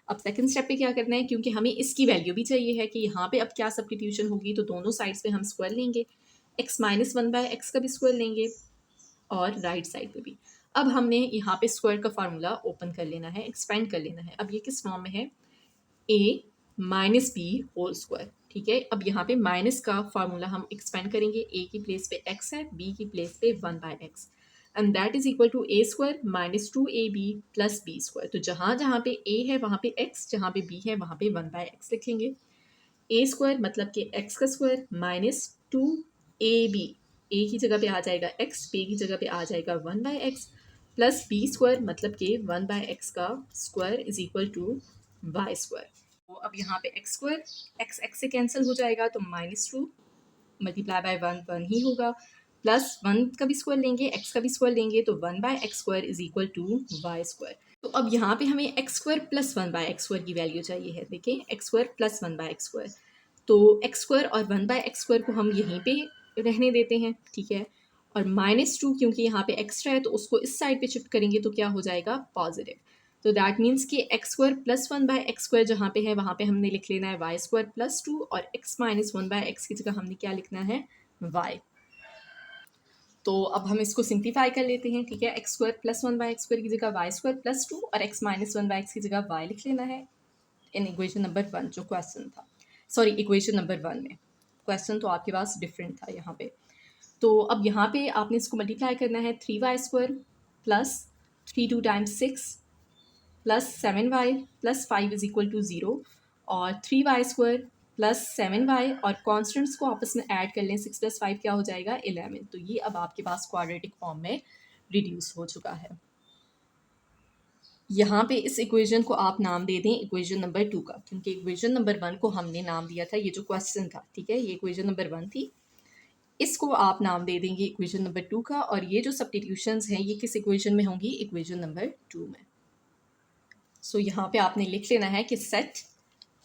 [SPEAKER 1] अब सेकंड स्टेप पे क्या करना है, क्योंकि हमें इसकी वैल्यू भी चाहिए है कि यहाँ पे अब क्या सब्स्टिट्यूशन होगी, तो दोनों साइड्स पे हम स्क्वायर लेंगे, x - 1/x का भी स्क्वायर लेंगे और राइट साइड पे भी। अब हमने यहाँ पे स्क्वायर का फार्मूला ओपन कर लेना है, एक्सपेंड कर लेना है। अब ये किस फॉर्म में है, a - b होल स्क्वायर, ठीक है। अब यहाँ पे माइनस का फार्मूला हम एक्सपेंड करेंगे, a की प्लेस पे x है, b की प्लेस पे 1/x, and that is equal to a² - 2ab + b²। तो जहाँ जहाँ पे a है वहाँ पे x, जहाँ पे b है वहाँ पे 1/x लिखेंगे। a² मतलब कि x का स्क्वायर -2ab, a की जगह पे आ जाएगा x, b की जगह पे आ जाएगा 1/x, प्लस b² मतलब कि 1/x का square is equal to y²। तो अब यहाँ पे x² x से कैंसिल हो जाएगा, तो -2 मल्टीप्लाई बाय 1 1 ही होगा, प्लस 1 का भी स्क्वायर लेंगे, x का भी स्क्वायर लेंगे, तो 1/x² is equal to y²। तो अब यहाँ पे हमें x² + 1/x² की वैल्यू चाहिए है। देखें, x² + 1/x², तो x² और 1/x² को हम यहीं पे रहने देते हैं, ठीक है। और -2 क्योंकि यहाँ पे एक्स्ट्रा है, तो उसको इस साइड पे शिफ्ट करेंगे, तो क्या हो जाएगा, पॉजिटिव। तो दैट मीन्स कि x square plus one by x square जहाँ पे है वहाँ पे हमने लिख लेना है वाई स्क्वायर प्लस टू, और x minus one by x की जगह हमने क्या लिखना है, वाई। तो अब हम इसको सिंप्लीफाई कर लेते हैं, ठीक है। X square plus one by x square की जगह वाई स्क्वायर प्लस टू और x minus one by x की जगह वाई लिख लेना है इन इक्वेशन नंबर वन जो क्वेश्चन था, सॉरी इक्वेशन नंबर वन में। क्वेश्चन तो आपके पास डिफरेंट था यहाँ पे। तो अब यहाँ पे आपने इसको मल्टीप्लाई करना है, three y square plus three two times six plus seven y plus five is equal to zero, और three y square plus seven y और कॉन्स्टेंट्स को आपस में ऐड कर लें, सिक्स प्लस फाइव क्या हो जाएगा, 11। तो ये अब आपके पास क्वाड्रेटिक फॉर्म में रिड्यूस हो चुका है। यहाँ पे इस इक्वेशन को आप नाम दे दें इक्वेशन नंबर टू का, क्योंकि इक्वेशन नंबर वन को हमने नाम दिया था, ये जो क्वेश्चन था, ठीक है, ये इक्वेशन नंबर वन थी, इसको आप नाम दे देंगे इक्वेशन नंबर टू का, और ये जो सब्स्टिट्यूशंस हैं ये किस इक्वेशन में होंगी, इक्वेशन नंबर टू में। सो यहाँ पे आपने लिख लेना है कि set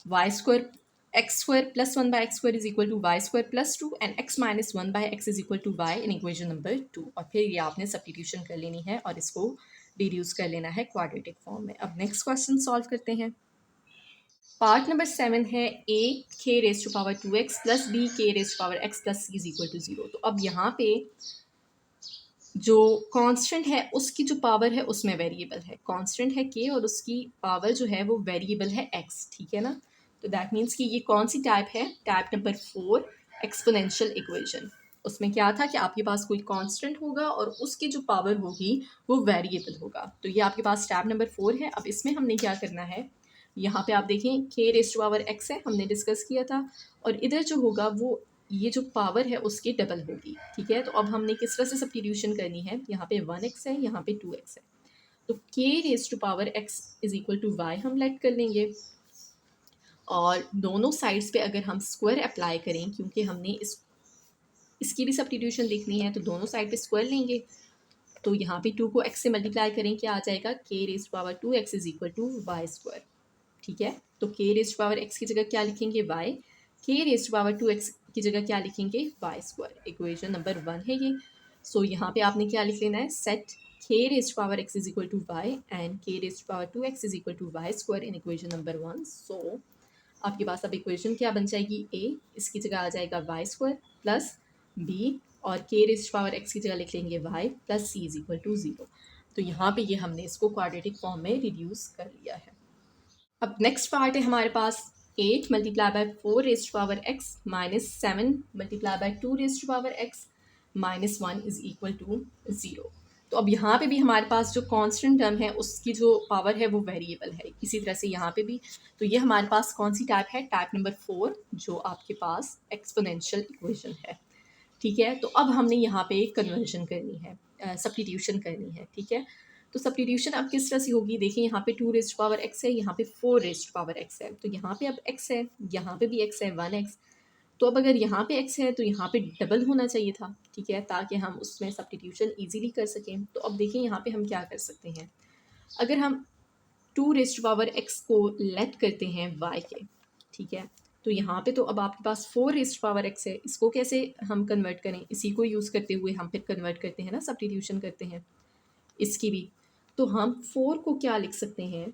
[SPEAKER 1] y square x square plus one by x square is equal to Y square plus two and x minus one by x is equal to y in equation number two, और फिर ये आपने substitution कर लेनी है और इसको deduce कर लेना है क्वाड्रेटिक फॉर्म में। अब नेक्स्ट क्वेश्चन सॉल्व करते हैं। पार्ट नंबर 7 है ए के raise to power 2x plus b के raise to power x plus c is equal to 0। तो अब यहाँ पे जो कांस्टेंट है उसकी जो पावर है उसमें वेरिएबल है, कांस्टेंट है k और उसकी पावर जो है वो वेरिएबल है x, ठीक है ना। तो दैट मीन्स कि ये कौन सी टाइप है, टाइप नंबर 4 एक्सपोनेंशियल इक्वेशन। उसमें क्या था कि आपके पास कोई कांस्टेंट होगा और उसकी जो पावर होगी वो वेरिएबल होगा। तो ये आपके पास टाइप नंबर 4 है। अब इसमें हमने क्या करना है, यहाँ पे आप देखें k raise to power x है, हमने डिस्कस किया था, और इधर जो होगा वो ये जो पावर है उसकी डबल होगी, ठीक है। तो अब हमने किस तरह से सब्स्टिट्यूशन करनी है, यहाँ पे 1x है, यहाँ पे 2x है, तो k raise to power x is equal to y हम लेट कर लेंगे, और दोनों साइड्स पे अगर हम स्क्वायर अप्लाई करें, क्योंकि हमने इसकी भी सब्स्टिट्यूशन देखनी है, तो दोनों साइड पे स्क्वायर लेंगे। तो यहाँ पे 2 को x से मल्टीप्लाई करें, क्या आ जाएगा, k raise to power 2x is equal to Y square, ठीक है। तो k raise to power x की जगह क्या लिखेंगे, y, k raise to power 2x की जगह क्या लिखेंगे, वाई स्क्वायर। इक्वेशन नंबर 1 है ये। सो यहाँ पे आपने क्या लिख लेना है, set k raise to power x is equal to Y and k raise to power 2x is equal to Y square in equation number 1। So आपके पास अब इक्वेशन क्या बन जाएगी, a, इसकी जगह आ जाएगा वाई स्क्वायर प्लस b, और k raise to power x की जगह लिख लेंगे y plus c is equal to 0। तो यहाँ पे ये हमने इसको क्वाड्रेटिक फॉर्म में रिड्यूस कर लिया है। अब नेक्स्ट पार्ट है हमारे पास 8 multiply by 4 raise to power x minus 7 multiply by 2 raise to power x minus 1 is equal to 0। तो अब यहाँ पे भी हमारे पास जो कांस्टेंट टर्म है उसकी जो पावर है वो वेरिएबल है, इसी तरह से यहाँ पे भी। तो ये हमारे पास कौन सी टाइप है, टाइप नंबर 4, जो आपके पास एक्सपोनेंशियल इक्वेशन है, ठीक है। तो अब हमने यहाँ पे कन्वर्जन करनी है, सब्स्टिट्यूशन करनी है, ठीक है। तो सब्स्टिट्यूशन अब किस तरह से होगी, देखिए यहाँ पे 2 रेज टू पावर x है, यहाँ पे 4 रेज टू पावर x है, तो यहाँ पे अब x है, यहाँ पे भी x है 1x। तो अब अगर यहाँ पे x है तो यहाँ पे डबल होना चाहिए था, ठीक है, ताकि हम उसमें सब्स्टिट्यूशन इजीली कर सकें। तो अब देखिए यहाँ पे हम क्या कर सकते हैं, अगर हम 2 रेज टू पावर x को लेट करते हैं y के, ठीक है, तो यहाँ पे तो अब आपके पास 4 रेज टू पावर x है, इसको कैसे हम कन्वर्ट करें, इसी को यूज़ करते हुए हम फिर कन्वर्ट करते हैं ना, सब्स्टिट्यूशन करते हैं इसकी भी। तो हम 4 को क्या लिख सकते हैं,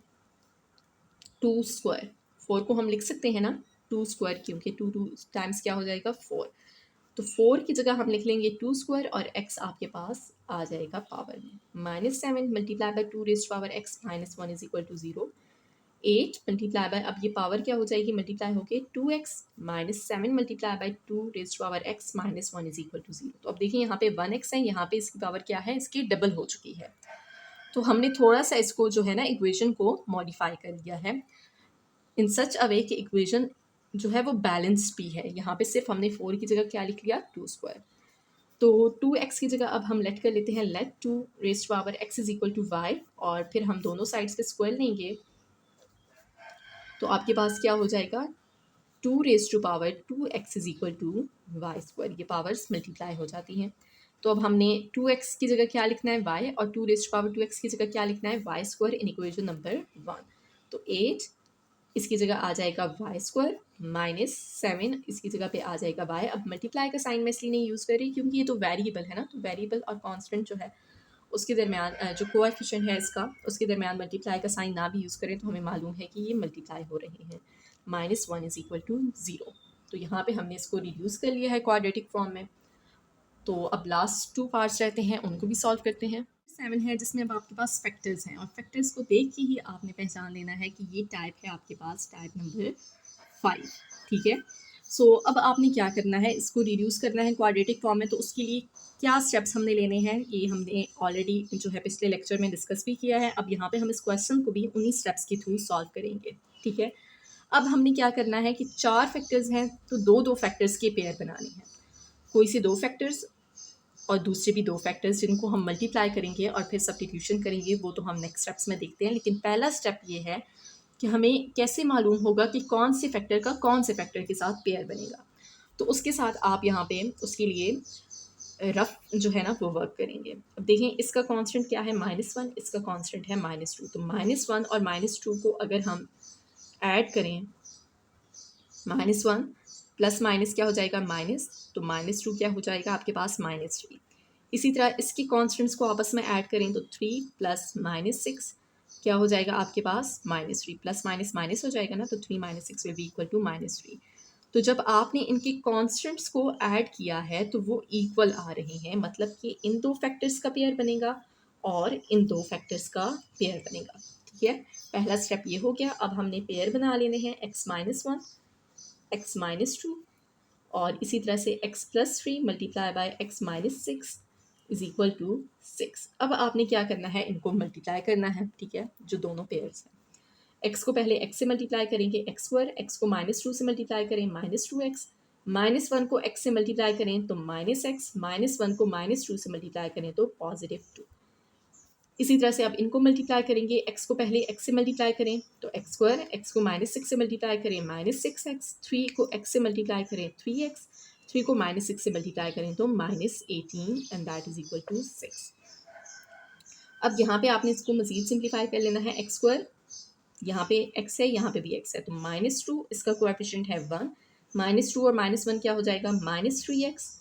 [SPEAKER 1] 2 स्क्वायर, 4 को हम लिख सकते हैं ना 2 स्क्वायर, क्योंकि 2 2 टाइम्स क्या हो जाएगा 4। तो 4 की जगह हम लिख लेंगे 2 स्क्वायर, और x आपके पास आ जाएगा पावर में minus 7 multiply by 2 raise power x minus 1 is equal to 0। 8 multiply by, अब ये पावर क्या हो जाएगी, मल्टीप्लाई होके 2x minus 7 multiply by 2 raise power x minus 1 is equal to 0। तो अब देखिए यहाँ पे 1x है, यहाँ पे इसकी पावर क्या है, इसकी डबल हो चुकी है। तो हमने थोड़ा सा इसको जो है ना इक्वेशन को मॉडिफाई कर दिया है इन सच अ वे कि इक्वेशन जो है वो बैलेंस भी है। यहाँ पे सिर्फ हमने 4 की जगह क्या लिख लिया, 2 स्क्वायर। तो 2x की जगह अब हम लेट कर लेते हैं, let 2 raise to power x is equal to y, और फिर हम दोनों साइड्स पे स्क्वायर लेंगे, तो आपके पास क्या हो जाएगा, 2 raise to power 2x is equal to Y square, ये पावर्स मल्टीप्लाई हो जाती हैं। तो अब हमने 2x की जगह क्या लिखना है, y, और 2 रेज टू पावर 2x की जगह क्या लिखना है, y square in equation number 1। तो 8 इसकी जगह आ जाएगा वाई स्क्वायर माइनस 7 इसकी जगह पे आ जाएगा वाई। अब मल्टीप्लाई का साइन मैं इसलिए नहीं यूज़ कर रही क्योंकि ये तो वेरिएबल है ना, तो वेरिएबल और कांस्टेंट जो है उसके दरमियान जो कोएफिशिएंट है इसका, उसके दरमियान मल्टीप्लाई का साइन ना भी यूज़ करें तो हमें मालूम है कि ये मल्टीप्लाई हो रहे हैं। -1 इज़ इक्वल टू 0। तो यहाँ पे हमने इसको रिड्यूस कर लिया है क्वाड्रेटिक फॉर्म में। तो अब लास्ट 2 पार्ट्स रहते हैं, उनको भी सॉल्व करते हैं। 7 है जिसमें अब आपके पास फैक्टर्स हैं और फैक्टर्स को देख के ही आपने पहचान लेना है कि ये टाइप है आपके पास टाइप नंबर 5, ठीक है। सो अब आपने क्या करना है, इसको रिड्यूस करना है क्वाड्रेटिक फॉर्म में, तो उसके लिए क्या स्टेप्स हमने लेने हैं ये हमने ऑलरेडी जो है पिछले लेक्चर में डिस्कस भी किया है। अब यहाँ पे हम इस क्वेश्चन को भी उन्हीं स्टेप्स के थ्रू सॉल्व करेंगे, ठीक है। अब हमने क्या करना है कि 4 फैक्टर्स हैं तो दो दो फैक्टर्स के पेयर बनाने हैं, कोई से 2 फैक्टर्स और दूसरे भी 2 फैक्टर्स जिनको हम मल्टीप्लाई करेंगे और फिर सब्स्टिट्यूशन करेंगे, वो तो हम नेक्स्ट स्टेप्स में देखते हैं। लेकिन पहला स्टेप ये है कि हमें कैसे मालूम होगा कि कौन से फैक्टर का कौन से फैक्टर के साथ पेयर बनेगा। तो उसके साथ आप यहाँ पे उसके लिए रफ जो है ना वो वर्क करेंगे। अब देखें इसका कांस्टेंट क्या है -1, इसका कांस्टेंट है -2। तो -1 और -2 को अगर हम ऐड करें, -1 प्लस माइनस क्या हो जाएगा माइनस, तो -2 क्या हो जाएगा आपके पास -3। इसी तरह इसकी कॉन्स्टेंट्स को आपस में ऐड करें तो 3 प्लस -6 क्या हो जाएगा आपके पास -3, प्लस माइनस माइनस हो जाएगा ना, तो 3 - 6 विल बी इक्वल टू -3। तो जब आपने इनके कॉन्स्टेंट्स को ऐड किया है तो वो इक्वल आ रहे हैं, मतलब कि इन 2 फैक्टर्स का पेयर बनेगा और इन 2 फैक्टर्स का पेयर बनेगा, ठीक है। पहला स्टेप ये हो गया। अब हमने पेयर बना लेने हैं x-1 x-2 और इसी तरह से x+3 multiply by x-6 is equal to 6। अब आपने क्या करना है, इनको मल्टीप्लाई करना है, ठीक है, जो दोनों पेयर्स हैं। x को पहले x से मल्टीप्लाई करेंगे x2, x को -2 से मल्टीप्लाई करें -2x, -1 को x से मल्टीप्लाई करें तो -x, -1 को -2 से मल्टीप्लाई करें तो +2। इसी तरह से अब इनको मल्टीप्लाई करेंगे, x को पहले x से मल्टीप्लाई करें तो x2, x को -6 से मल्टीप्लाई करें -6x, 3 को x से मल्टीप्लाई करें 3x, 3 को -6 से मल्टीप्लाई करें तो -18 and that is equal to 6। अब यहाँ पे आपने इसको मज़ीद सिंप्लीफाई कर लेना है। x2 यहाँ पे x है, यहाँ पे भी x है, तो -2 इसका कोएफिशिएंट है 1, -2 और -1 क्या हो जाएगा -3x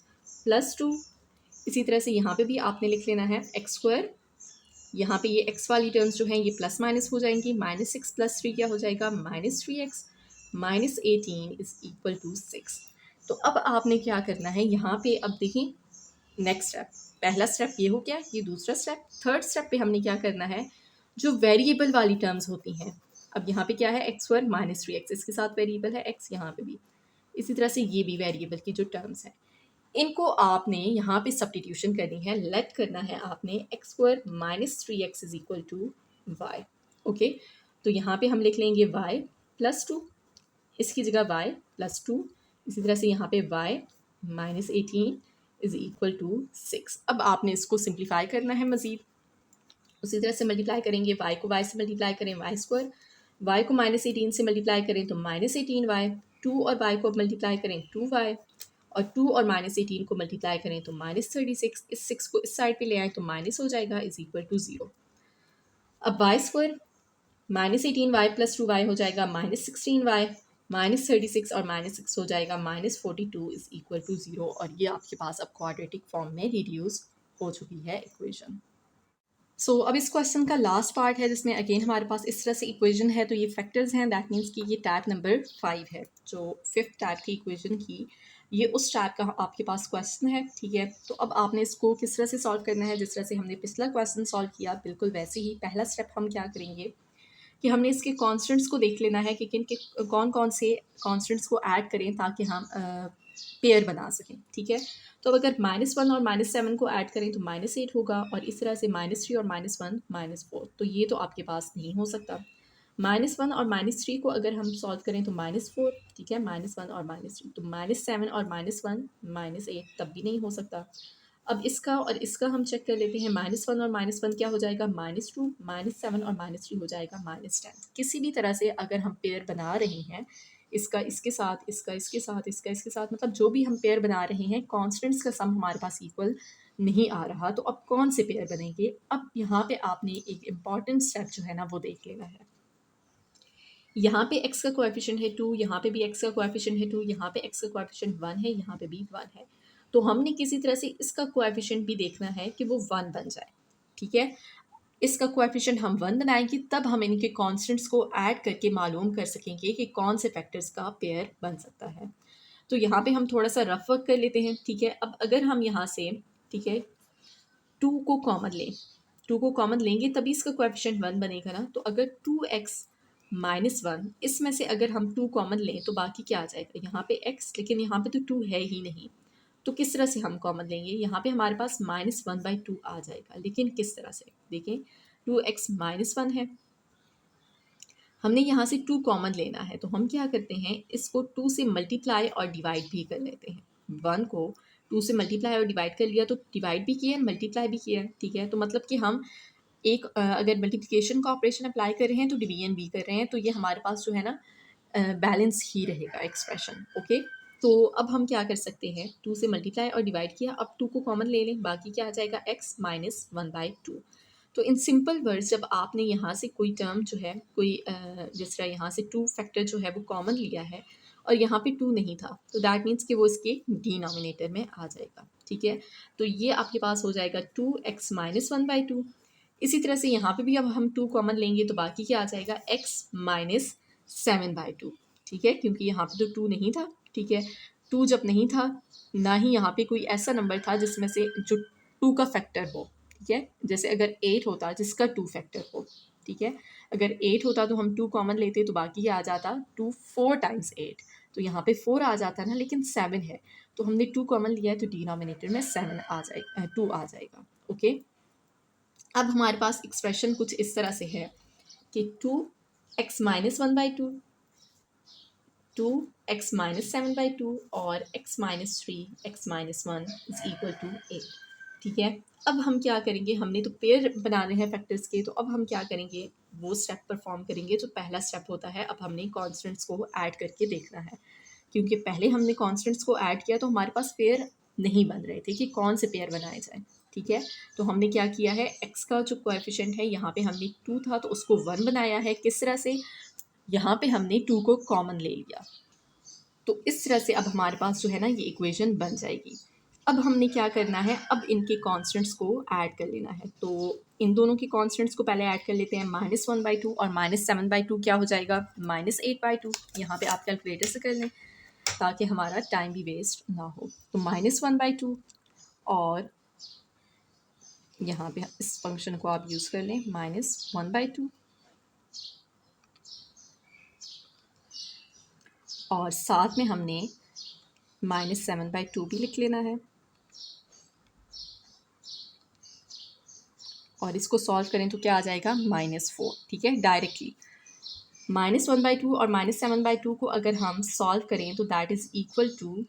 [SPEAKER 1] प्लस 2। इसी तरह से यहाँ पे भी आपने लिख लेना है x2, यहाँ पे ये x वाली टर्म्स जो हैं ये प्लस माइनस हो जाएंगी, -6 + 3 क्या हो जाएगा -3x, -18 इज इक्वल टू 6। तो अब आपने क्या करना है, यहाँ पे अब देखिए नेक्स्ट स्टेप, पहला स्टेप ये हो गया, ये दूसरा स्टेप। थर्ड स्टेप पे हमने क्या करना है, जो वेरिएबल वाली टर्म्स होती हैं, अब यहाँ पे क्या है x2 -3x, इसके साथ वेरिएबल है x, यहाँ पे भी इसी तरह से ये भी वेरिएबल की जो टर्म्स हैं इनको आपने यहाँ पे सब्स्टिट्यूशन करनी है, लेट करना है आपने x2 -3x is equal to y। Okay, तो यहाँ पे हम लिख लेंगे y +2, इसकी जगह y +2, इसी तरह से यहाँ पे y -18 इज इक्वल टू 6। अब आपने इसको सिंप्लीफाई करना है मज़ीद, उसी तरह से मल्टीप्लाई करेंगे, y को y से मल्टीप्लाई करें y2, y को -18 से मल्टीप्लाई करें तो -18y, 2 और y को मल्टीप्लाई करें 2y, और 2 और -18 को मल्टीप्लाई करें तो -36, इस 6 को इस साइड पे ले आए तो माइनस हो जाएगा इज इक्वल टू 0। अब y2 -18y + 2y हो जाएगा -16y, -36 और -6 हो जाएगा -42 इज इक्वल टू 0। और ये आपके पास अब क्वाड्रेटिक फॉर्म में रिड्यूस हो चुकी है इक्वेशन। सो अब इस क्वेश्चन का लास्ट पार्ट है जिसमें अगेन हमारे पास इस तरह से इक्वेशन है, तो ये फैक्टर्स हैं, दैट मीन्स कि ये टाइप नंबर 5 है, जो 5th टाइप की इक्वेशन की ये उस टाइप का आपके पास क्वेश्चन है, ठीक है। तो अब आपने इसको किस तरह से सॉल्व करना है, जिस तरह से हमने पिछला क्वेश्चन सॉल्व किया बिल्कुल वैसे ही। पहला स्टेप हम क्या करेंगे कि हमने इसके कॉन्स्टेंट्स को देख लेना है कि किन के कौन कौन से कॉन्स्टेंट्स को ऐड करें ताकि हम पेयर बना सकें, ठीक है। तो अब अगर -1 और -7 को ऐड करें तो -8 होगा, और इस तरह से -3 और -1 -4, तो ये तो आपके पास नहीं हो सकता। -1 और -3 को अगर हम सॉल्व करें तो -4, ठीक है, -1 और -3, तो -7 और -1 -8 तब भी नहीं हो सकता। अब इसका और इसका हम चेक कर लेते हैं, -1 और -1 क्या हो जाएगा -2, -7 और -3 हो जाएगा -10। किसी भी तरह से अगर हम पेयर बना रहे हैं, इसका इसके साथ, इसका इसके साथ, इसका इसके साथ, मतलब जो भी हम पेयर बना रहे हैं, कॉन्स्टेंट्स का सम हमारे पास इक्वल नहीं आ रहा, तो अब कौन से पेयर बनेंगे। अब यहाँ पे आपने एक इम्पॉर्टेंट स्टेप जो है ना वो देख लेना है। यहाँ पे x का कोएफिशिएंट है 2, यहाँ पे भी x का कोएफिशिएंट है 2, यहाँ पे x का कोएफिशिएंट 1 है, यहाँ पे भी 1 है। तो हमने किसी तरह से इसका कोएफिशिएंट भी देखना है कि वो 1 बन जाए, ठीक है। इसका कोएफिशिएंट हम 1 बनाएंगे, तब हम इनके कॉन्स्टेंट्स को ऐड करके मालूम कर सकेंगे कि कौन से फैक्टर्स का पेयर बन सकता है। तो यहाँ पे हम थोड़ा सा रफ वर्क कर लेते हैं, ठीक है। अब अगर हम यहाँ से, ठीक है, 2 को कॉमन लें, 2 को कॉमन लेंगे तभी इसका कोएफिशिएंट 1 बनेगा ना। तो अगर 2x माइनस 1, इसमें से अगर हम 2 कॉमन लें तो बाकी क्या आ जाएगा, यहाँ पे x, लेकिन यहाँ पे तो 2 है ही नहीं, तो किस तरह से हम कॉमन लेंगे, यहाँ पे हमारे पास -1/2 आ जाएगा। लेकिन किस तरह से, देखें 2x माइनस 1 है, हमने यहाँ से 2 कॉमन लेना है, तो हम क्या करते हैं, इसको 2 से मल्टीप्लाई और डिवाइड भी कर लेते हैं। 1 को 2 से मल्टीप्लाई और डिवाइड कर लिया तो डिवाइड भी किया, मल्टीप्लाई भी किया, ठीक है। तो मतलब कि हम एक अगर मल्टीप्लिकेशन का ऑपरेशन अप्लाई कर रहे हैं तो डिवीजन भी कर रहे हैं, तो ये हमारे पास जो है ना बैलेंस ही रहेगा एक्सप्रेशन, ओके। तो अब हम क्या कर सकते हैं, 2 से मल्टीप्लाई और डिवाइड किया, अब 2 को कॉमन ले लें, बाकी क्या आ जाएगा, x माइनस 1/2। तो इन सिंपल वर्ड्स, जब आपने यहाँ से कोई टर्म जो है, कोई जिस तरह यहाँ से 2 फैक्टर जो है वो कॉमन लिया है और यहाँ पे 2 नहीं था, तो दैट मीन्स कि वो इसके डिनोमिनेटर में आ जाएगा, ठीक है। तो ये आपके पास हो जाएगा 2x माइनस 1/2। इसी तरह से यहाँ पे भी अब हम 2 कॉमन लेंगे तो बाकी क्या आ जाएगा, x माइनस 7/2, ठीक है, क्योंकि यहाँ पे तो 2 नहीं था, ठीक है। 2 जब नहीं था, ना ही यहाँ पे कोई ऐसा नंबर था जिसमें से जो 2 का फैक्टर हो, ठीक है। जैसे अगर 8 होता जिसका 2 फैक्टर हो, ठीक है, अगर 8 होता तो हम 2 कॉमन लेते तो बाकी क्या आ जाता, 2 4 टाइम्स 8, तो यहाँ पे 4 आ जाता ना, लेकिन 7 है, तो हमने 2 कॉमन लिया है तो डिनोमिनेटर में 7 आ जाएगा, 2 आ जाएगा, ओके। अब हमारे पास एक्सप्रेशन कुछ इस तरह से है कि 2x माइनस 1/2, 2x माइनस 7/2 और x minus 3, x minus 1 is equal to 8, ठीक है। अब हम क्या करेंगे, हमने तो पेयर बनाने हैं फैक्टर्स के, तो अब हम क्या करेंगे, वो स्टेप परफॉर्म करेंगे जो पहला स्टेप होता है। अब हमने कॉन्स्टेंट्स को ऐड करके देखना है, क्योंकि पहले हमने कॉन्स्टेंट्स को ऐड किया तो हमारे पास पेयर नहीं बन रहे थे कि कौन से पेयर बनाए जाएं, ठीक है। तो हमने क्या किया है, x का जो कोएफिशिएंट है यहाँ पे हमने 2 था तो उसको 1 बनाया है। किस तरह से, यहाँ पे हमने 2 को कॉमन ले लिया, तो इस तरह से अब हमारे पास जो है ना ये इक्वेशन बन जाएगी। अब हमने क्या करना है, अब इनके कॉन्स्टेंट्स को ऐड कर लेना है। तो इन दोनों के कॉन्स्टेंट्स को पहले ऐड कर लेते हैं, -1/2 और -7/2 क्या हो जाएगा, -8/2। यहाँ पे आप कैलकुलेटर से कर लें ताकि हमारा टाइम भी वेस्ट ना हो। तो -1/2 और यहाँ पे इस फंक्शन को आप यूज़ कर लें, -1/2 और साथ में हमने -7/2 भी लिख लेना है और इसको सॉल्व करें तो क्या आ जाएगा, -4, ठीक है। डायरेक्टली -1/2 और -7/2 को अगर हम सॉल्व करें तो दैट इज़ इक्वल टू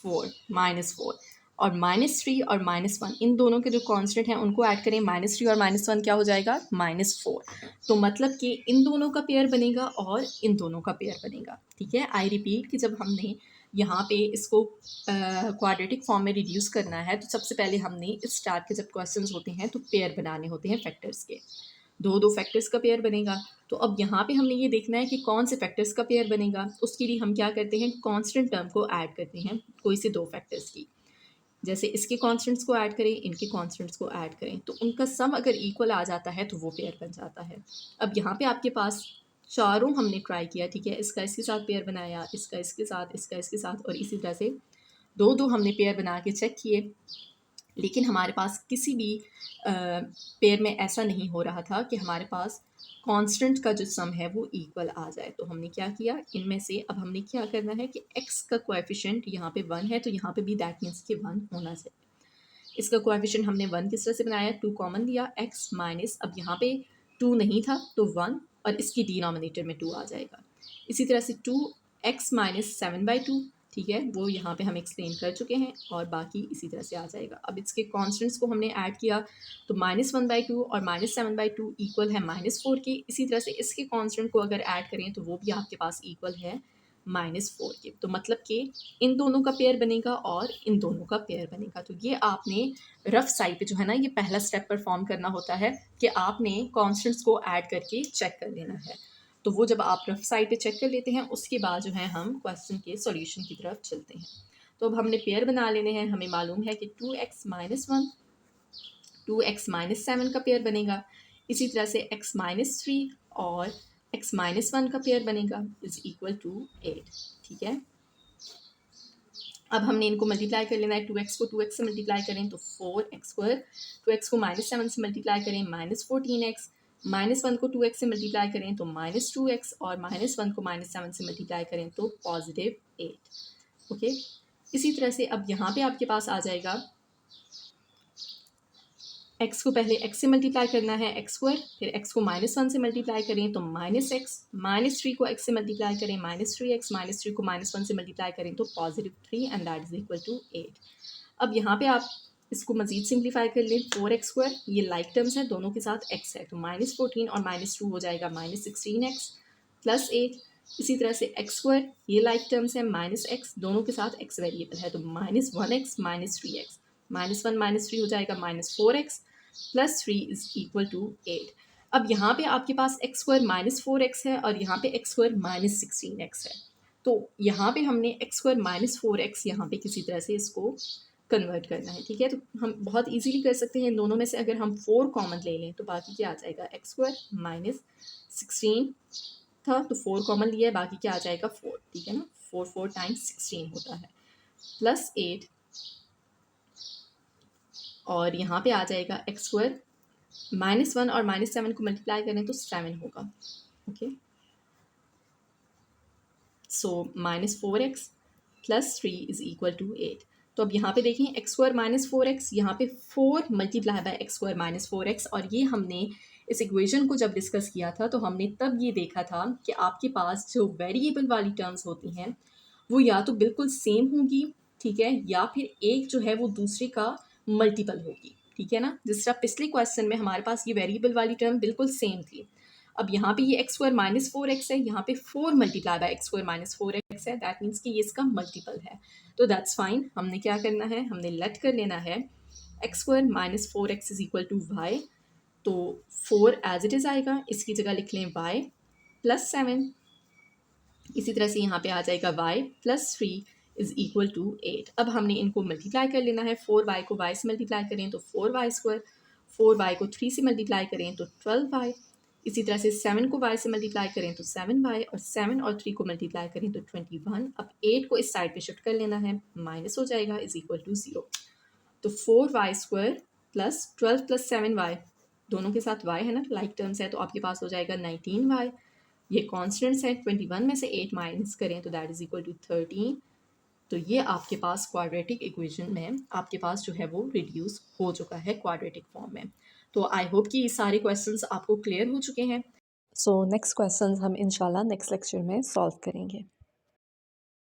[SPEAKER 1] 4, -4 और -3 और -1, इन दोनों के जो कांस्टेंट हैं उनको ऐड करें, -3 और -1 क्या हो जाएगा, -4। तो मतलब कि इन दोनों का पेयर बनेगा और इन दोनों का पेयर बनेगा, ठीक है। आई रिपीट कि जब हमने यहाँ पे इसको क्वाड्रेटिक फॉर्म में रिड्यूस करना है तो सबसे पहले हमने इस टाइप के जब क्वेश्चंस होते हैं तो पेयर बनाने होते हैं फैक्टर्स के, दो दो फैक्टर्स का पेयर बनेगा। तो अब यहाँ पे हमने ये देखना है कि कौन से फैक्टर्स का पेयर बनेगा। उसके लिए हम क्या करते हैं, कांस्टेंट टर्म को ऐड करते हैं कोई से दो फैक्टर्स की। जैसे इसके कांस्टेंट्स को ऐड करें, इनके कांस्टेंट्स को ऐड करें, तो उनका सम अगर इक्वल आ जाता है तो वो पेयर बन जाता है। अब यहाँ पे आपके पास चारों हमने ट्राई किया, ठीक है, इसका इसके साथ पेयर बनाया, इसका इसके साथ, इसका इसके साथ, और इसी तरह से दो दो हमने पेयर बना के चेक किए, लेकिन हमारे पास किसी भी पेयर में ऐसा नहीं हो रहा था कि हमारे पास कांस्टेंट का जो सम है वो इक्वल आ जाए। तो हमने क्या किया, इनमें से अब हमने क्या करना है कि x का कोएफिशिएंट यहाँ पे 1 है तो यहाँ पे भी दैट मीन्स कि 1 होना चाहिए। इसका कोएफिशिएंट हमने 1 किस तरह से बनाया, 2 कॉमन लिया, x माइनस, अब यहाँ पे 2 नहीं था तो 1 और इसकी डिनोमिनेटर में 2 आ जाएगा। इसी तरह से 2x माइनस 7/2, ठीक है, वो यहाँ पे हम एक्सप्लेन कर चुके हैं और बाकी इसी तरह से आ जाएगा। अब इसके कांस्टेंट्स को हमने ऐड किया तो -1/2 और -7/2 इक्वल है -4 के। इसी तरह से इसके कांस्टेंट को अगर ऐड करें तो वो भी आपके पास इक्वल है -4 के। तो मतलब कि इन दोनों का पेयर बनेगा और इन दोनों का पेयर बनेगा। तो ये आपने रफ साइड पे जो है ना ये पहला स्टेप परफॉर्म करना होता है कि आपने कांस्टेंट्स को ऐड करके चेक कर लेना है। तो वो जब आप रफ साइड पे चेक कर लेते हैं उसके बाद जो है हम क्वेश्चन के सॉल्यूशन की तरफ चलते हैं। तो अब हमने पेयर बना लेने हैं। हमें मालूम है कि 2x माइनस 1, 2x-7 का पेयर बनेगा। इसी तरह से x-3 और x-1 का पेयर बनेगा इज इक्वल टू 8। ठीक है, अब हमने इनको मल्टीप्लाई कर लेना है। 2x को 2x से मल्टीप्लाई करें तो 4x², 2x को -7 से मल्टीप्लाई करें -14x, -1 को 2x से मल्टीप्लाई करें तो -2x और -1 को -7 से मल्टीप्लाई करें तो +8। ओके, इसी तरह से अब यहाँ पे आपके पास आ जाएगा x को पहले x से मल्टीप्लाई करना है x², फिर x को -1 से मल्टीप्लाई करें तो -x, -3 को x से मल्टीप्लाई करें -3x, -3 को -1 से मल्टीप्लाई करें तो +3 and that is equal to 8। अब यहाँ पे आप इसको मज़ीद सिंप्लीफाई कर लें। 4x², ये लाइक टर्म्स है, दोनों के साथ x है तो -14 और -2 हो जाएगा -16x +8। इसी तरह से x², ये लाइक टर्म्स है, -x, दोनों के साथ x वेरिएबल है तो -1x -3x, -1 -3 हो जाएगा -4x +3 इज इक्वल टू 8। अब यहाँ पे आपके पास x² -4x है और यहाँ पे x² -16x है, तो यहाँ पे हमने x² -4x यहाँ पे किसी तरह से इसको कन्वर्ट करना है। ठीक है, तो हम बहुत इजीली कर सकते हैं। इन दोनों में से अगर हम 4 कॉमन ले लें तो बाकी क्या आ जाएगा, x² -16 था तो 4 कॉमन लिया है, बाकी क्या आ जाएगा 4। ठीक है ना, 4 टाइम्स 16 होता है +8 और यहाँ पे आ जाएगा x² -1 और -7 को मल्टीप्लाई करें तो 7 होगा। Okay, so -4x +3 is equal to 8। तो अब यहाँ पे देखें x² -4x, यहाँ पे 4 मल्टीप्लाई बाय x² -4x, और ये हमने इस इक्वेशन को जब डिस्कस किया था तो हमने तब ये देखा था कि आपके पास जो वेरिएबल वाली टर्म्स होती हैं वो या तो बिल्कुल सेम होगी, ठीक है, या फिर एक जो है वो दूसरे का मल्टीपल होगी। ठीक है ना, जिस तरह पिछले क्वेश्चन में हमारे पास ये वेरिएबल वाली टर्म बिल्कुल सेम थी। अब यहाँ पे ये x² -4x है, यहाँ पे 4 मल्टीप्लाई बाय x² -4x है, दैट मीन्स कि ये इसका मल्टीपल है। तो दैट्स फाइन, हमने क्या करना है, हमने लेट कर लेना है x² -4x is equal to y, तो 4 एज इट इज़ आएगा, इसकी जगह लिख लें y +7। इसी तरह से यहाँ पे आ जाएगा y +3 इज इक्वल टू 8। अब हमने इनको मल्टीप्लाई कर लेना है। 4y को y से मल्टीप्लाई करें तो 4y², 4y को 3 से मल्टीप्लाई करें तो 12y, इसी तरह से 7 को y से मल्टीप्लाई करें तो 7y, और 7 और 3 को मल्टीप्लाई करें तो 21। अब 8 को इस साइड पे शिफ्ट कर लेना है, माइनस हो जाएगा इज इक्वल टू 0। तो 4y² + 12 + 7y, दोनों के साथ y है ना, लाइक टर्म्स है, तो आपके पास हो जाएगा 19y। ये कॉन्स्टेंट्स है, 21 में से 8 माइनस करें तो दैट इज इक्वल टू 13। तो ये आपके पास क्वाड्रेटिक इक्वेशन में आपके पास जो है वो रिड्यूस हो चुका है क्वाड्रेटिक फॉर्म में। तो आई होप कि ये सारे क्वेश्चंस आपको क्लियर हो चुके हैं। सो नेक्स्ट क्वेश्चंस हम इंशाल्लाह नेक्स्ट लेक्चर में सॉल्व करेंगे।